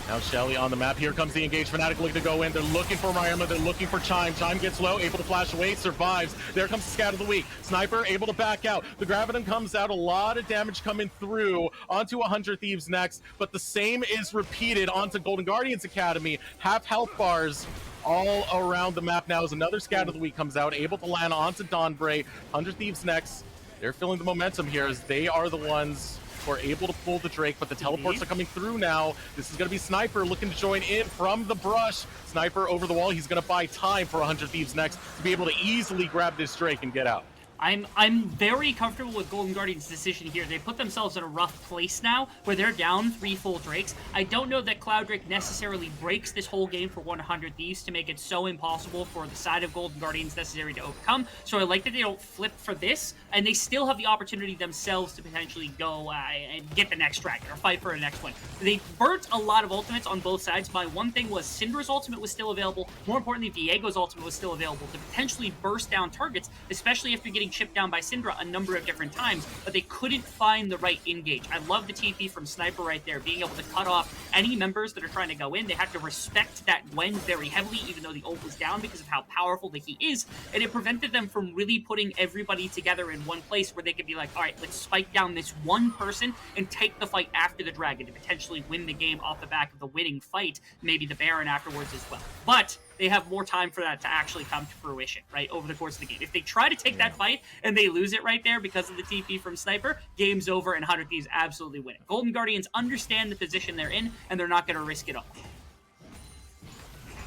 Now Shelly on the map. Here comes the engaged Fnatic looking to go in. They're looking for Ryoma. They're looking for Chime. Chime gets low, able to flash away, survives. There comes the Scatter of the Week. Sniper able to back out. The Graviton comes out. A lot of damage coming through onto 100 Thieves next. But the same is repeated onto Golden Guardians Academy. Half health bars all around the map now as another Scatter of the Week comes out. Able to land onto Donbray. 100 Thieves next. They're feeling the momentum here as they are the ones who are able to pull the Drake, but the teleports are coming through now. This is going to be Sniper looking to join in from the brush. Sniper over the wall. He's going to buy time for 100 Thieves next to be able to easily grab this Drake and get out. I'm very comfortable with Golden Guardian's decision here. They put themselves in a rough place now where they're down 3 full Drakes. I don't know that Cloud Drake necessarily breaks this whole game for 100 Thieves to make it so impossible for the side of Golden Guardians necessary to overcome. So I like that they don't flip for this, and they still have the opportunity themselves to potentially go and get the next dragon or fight for the next one. They burnt a lot of ultimates on both sides. My one thing was Syndra's ultimate was still available. More importantly, Viego's ultimate was still available to potentially burst down targets, especially if you're getting chipped down by Syndra a number of different times, but they couldn't find the right engage. I love the TP from Sniper right there, being able to cut off any members that are trying to go in. They have to respect that Gwen very heavily, even though the ult was down because of how powerful the he is, and it prevented them from really putting everybody together in one place where they could be like, all right, let's spike down this one person and take the fight after the dragon to potentially win the game off the back of the winning fight, maybe the Baron afterwards as well. But they have more time for that to actually come to fruition, right, over the course of the game. If they try to take that fight and they lose it right there because of the TP from Sniper, game's over and 100 Thieves absolutely win it. Golden Guardians understand the position they're in, and they're not going to risk it all.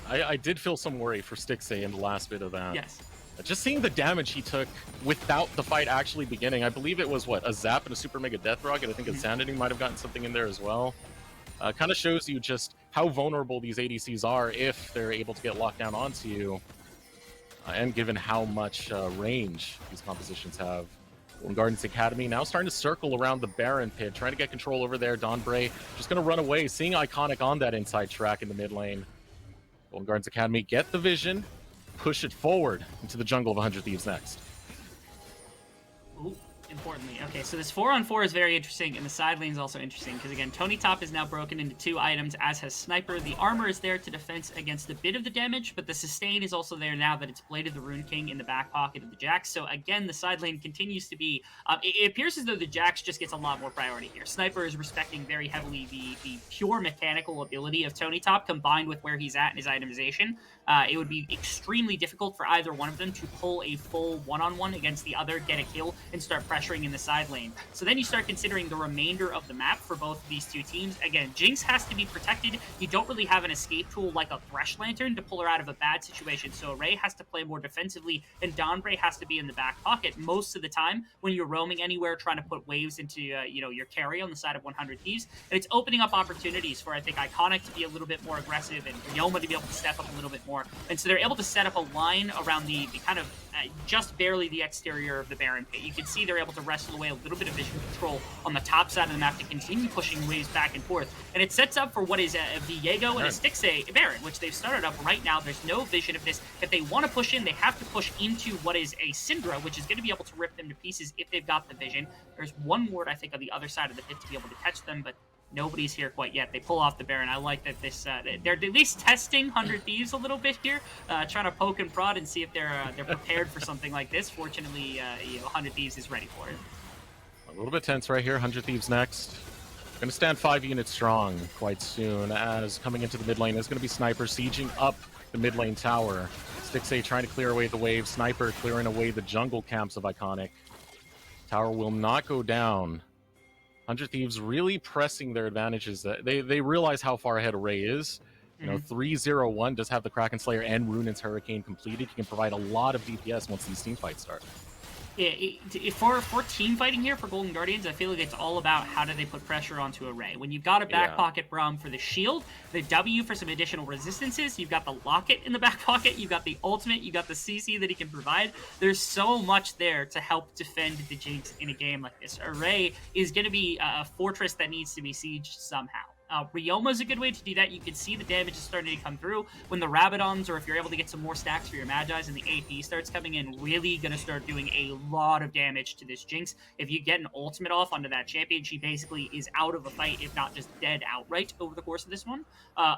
I did feel some worry for Stixay in the last bit of that. Yes. Just seeing the damage he took without the fight actually beginning. I believe it was, what, a Zap and a Super Mega Death Rocket? I think Insanity might have gotten something in there as well. Kind of shows you just how vulnerable these ADCs are if they're able to get locked down onto you. And given how much range these compositions have. Golden Guardians Academy now starting to circle around the Baron pit, trying to get control over there. Donbray just going to run away, seeing Iconic on that inside track in the mid lane. Golden Guardians Academy get the vision, push it forward into the jungle of 100 Thieves next. Ooh, importantly. Okay, so this 4-on-4 is very interesting, and the side lane is also interesting, because again, Tony Top is now broken into 2 items, as has Sniper. The armor is there to defense against a bit of the damage, but the sustain is also there now that it's Blade of the Rune King in the back pocket of the Jax. So again, the side lane continues to be... it appears as though the Jax just gets a lot more priority here. Sniper is respecting very heavily the pure mechanical ability of Tony Top, combined with where he's at in his itemization. It would be extremely difficult for either one of them to pull a full one-on-one against the other, get a kill, and start pressuring in the side lane. So then you start considering the remainder of the map for both of these two teams. Again, Jinx has to be protected. You don't really have an escape tool like a Thresh Lantern to pull her out of a bad situation, so Ray has to play more defensively, and Donbray has to be in the back pocket most of the time when you're roaming anywhere, trying to put waves into your carry on the side of 100 Thieves. And it's opening up opportunities for, I think, Iconic to be a little bit more aggressive and Ryoma to be able to step up a little bit more. And so they're able to set up a line around the kind of just barely the exterior of the Baron pit. You can see they're able to wrestle away a little bit of vision control on the top side of the map to continue pushing waves back and forth. And it sets up for what is a Viego and a Stixay Baron, which they've started up right now. There's no vision of this. If they want to push in, they have to push into what is a Syndra, which is going to be able to rip them to pieces if they've got the vision. There's one ward, I think, on the other side of the pit to be able to catch them, but nobody's here quite yet. They pull off the Baron. I like that this they're at least testing 100 Thieves a little bit here, trying to poke and prod and see if they're prepared for something like this. Fortunately, 100 Thieves is ready for it. A little bit tense right here. 100 Thieves next. Going to stand 5 units strong quite soon, as coming into the mid lane is going to be Sniper sieging up the mid lane tower. Stixay trying to clear away the wave. Sniper clearing away the jungle camps of Iconic. Tower will not go down. 100 Thieves really pressing their advantages. They realize how far ahead Array is. You know, 3-0-1 does have the Kraken Slayer and Runin's Hurricane completed. He can provide a lot of DPS once these team fights start. Yeah, for team fighting here for Golden Guardians, I feel like it's all about how do they put pressure onto Array. When you've got a back pocket Braum for the shield, the W for some additional resistances, you've got the Locket in the back pocket, you've got the ultimate, you've got the CC that he can provide. There's so much there to help defend the Jinx in a game like this. Array is going to be a fortress that needs to be sieged somehow. Ryoma's a good way to do that. You can see the damage is starting to come through when the Rabadons, or if you're able to get some more stacks for your Magis and the AP starts coming in, really going to start doing a lot of damage to this Jinx. If you get an ultimate off onto that champion, she basically is out of a fight, if not just dead outright over the course of this one.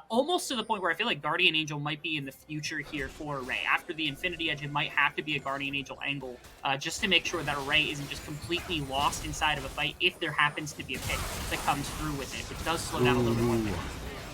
Almost to the point where I feel like Guardian Angel might be in the future here for Array. After the Infinity Edge, it might have to be a Guardian Angel angle just to make sure that Array isn't just completely lost inside of a fight if there happens to be a pick that comes through with it, which does slow down a little bit more.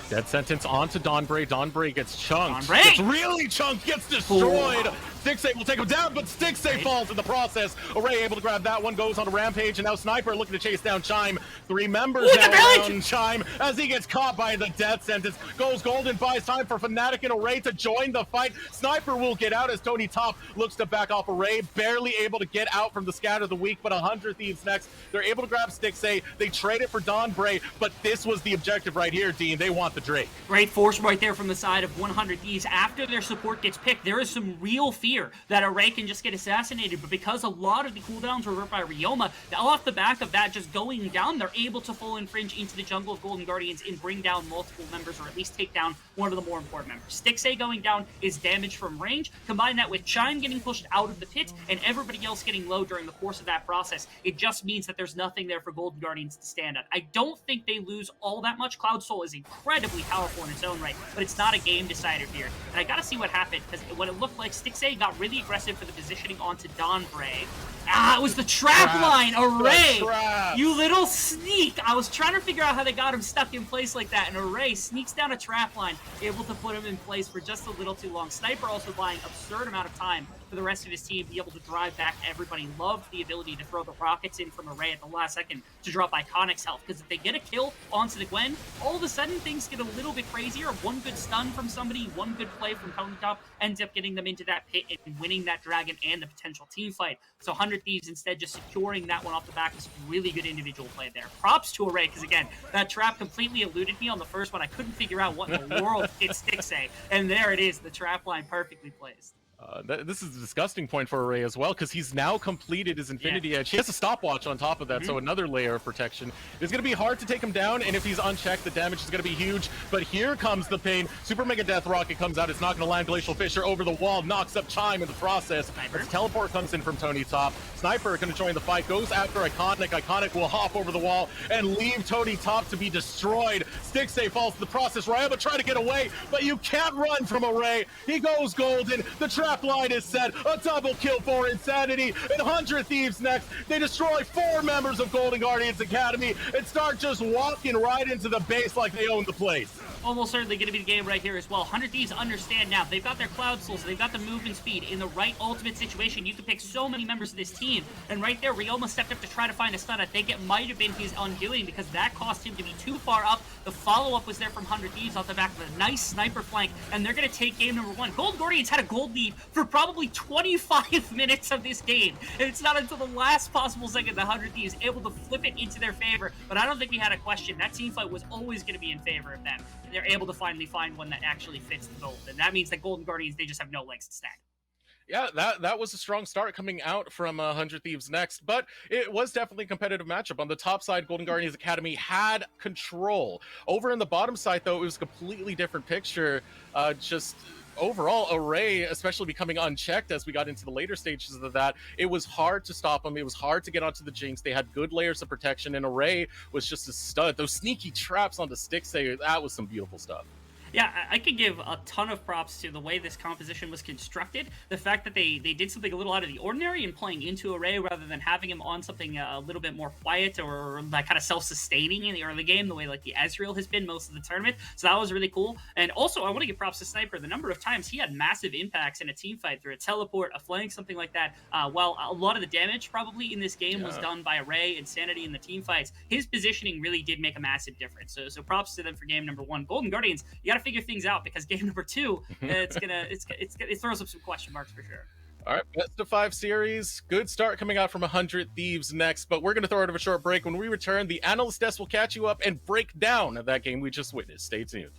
Dead Sentence onto Donbray. Donbray gets chunked. Donbray! Gets really chunked. Gets destroyed. Stixay will take him down, but Stixay falls in the process. Array able to grab that one. Goes on a rampage, and now Sniper looking to chase down Chime. 3 members now around Chime as he gets caught by the Death Sentence. Goes Golden, buys time for Fnatic and Array to join the fight. Sniper will get out as Tony Top looks to back off Array. Barely able to get out from the Scatter of the Weak, but 100 Thieves next. They're able to grab Stixay. They trade it for Donbray, but this was the objective right here, Dean. They want the Drake. Great force right there from the side of 100 Thieves. After their support gets picked, there is some real fear that Array can just get assassinated, but because a lot of the cooldowns were ripped by Ryoma, off the back of that just going down, they're able to full infringe into the jungle of Golden Guardians and bring down multiple members, or at least take down one of the more important members. Stixay going down is damage from range. Combine that with Chime getting pushed out of the pit and everybody else getting low during the course of that process. It just means that there's nothing there for Golden Guardians to stand on. I don't think they lose all that much. Cloud Soul is incredibly powerful in its own right, but it's not a game decider here. And I gotta see what happened, because what it looked like, Stixay got really aggressive for the positioning onto Donbray. It was the trap line. Array, you little sneak. I was trying to figure out how they got him stuck in place like that, and Array sneaks down a trap line, able to put him in place for just a little too long. Sniper also buying absurd amount of time for for the rest of his team, be able to drive back everybody. Loved the ability to throw the rockets in from Array at the last second to drop Iconic's health, because if they get a kill onto the Gwen, all of a sudden things get a little bit crazier. One good stun from somebody, one good play from Tony Top ends up getting them into that pit and winning that dragon and the potential team fight. So 100 Thieves instead just securing that one off the back is really good individual play there. Props to Array, because again, that trap completely eluded me on the first one. I couldn't figure out what in the world hit Stixay, and there it is, the trap line perfectly placed. This is a disgusting point for Array as well, because he's now completed his Infinity Edge. He has a stopwatch on top of that, so another layer of protection. It's going to be hard to take him down, and if he's unchecked, the damage is going to be huge. But here comes the pain. Super Mega Death Rocket comes out. It's not going to land. Glacial Fissure over the wall, knocks up Chime in the process. As Teleport comes in from Tony Top. Sniper going to join the fight, goes after Iconic. Iconic will hop over the wall and leave Tony Top to be destroyed. Stixay falls to the process. Ryoma trying to get away, but you can't run from Array. He goes golden. The trap line is set. A double kill for Insanity. And 100 Thieves next. They destroy 4 members of Golden Guardians Academy and start just walking right into the base like they own the place. Almost certainly going to be the game right here as well. 100 Thieves understand now. They've got their Cloud Souls. They've got the movement speed. In the right ultimate situation, you can pick so many members of this team. And right there, Ryoma stepped up to try to find a stun. I think it might have been his undoing, because that cost him to be too far up. The follow-up was there from 100 Thieves off the back of a nice sniper flank. And they're going to take game number 1. Golden Guardians had a gold lead for probably 25 minutes of this game. And it's not until the last possible second that 100 Thieves able to flip it into their favor. But I don't think we had a question. That team fight was always going to be in favor of them. They're able to finally find one that actually fits the gold. And that means that Golden Guardians, they just have no legs to stand. Yeah, that was a strong start coming out from 100 Thieves next, but it was definitely a competitive matchup. On the top side, Golden Guardians Academy had control. Over in the bottom side, though, it was a completely different picture. Just overall, Array, especially becoming unchecked as we got into the later stages of that, it was hard to stop them. It was hard to get onto the Jinx. They had good layers of protection, and Array was just a stud. Those sneaky traps onto Stixay, that was some beautiful stuff. Yeah, I could give a ton of props to the way this composition was constructed. The fact that they did something a little out of the ordinary in playing into Array rather than having him on something a little bit more quiet or like kind of self-sustaining in the early game, the way like the Ezreal has been most of the tournament. So that was really cool. And also, I want to give props to Sniper. The number of times he had massive impacts in a team fight through a teleport, a flank, something like that. While a lot of the damage probably in this game was done by Array, Insanity in the team fights, his positioning really did make a massive difference. So props to them for game number 1. Golden Guardians, you got to figure things out, because game number 2, it throws up some question marks for sure. All right, best of 5 series. Good start coming out from 100 Thieves next, but we're going to throw out of a short break. When we return, the Analyst Desk will catch you up and break down that game we just witnessed. Stay tuned.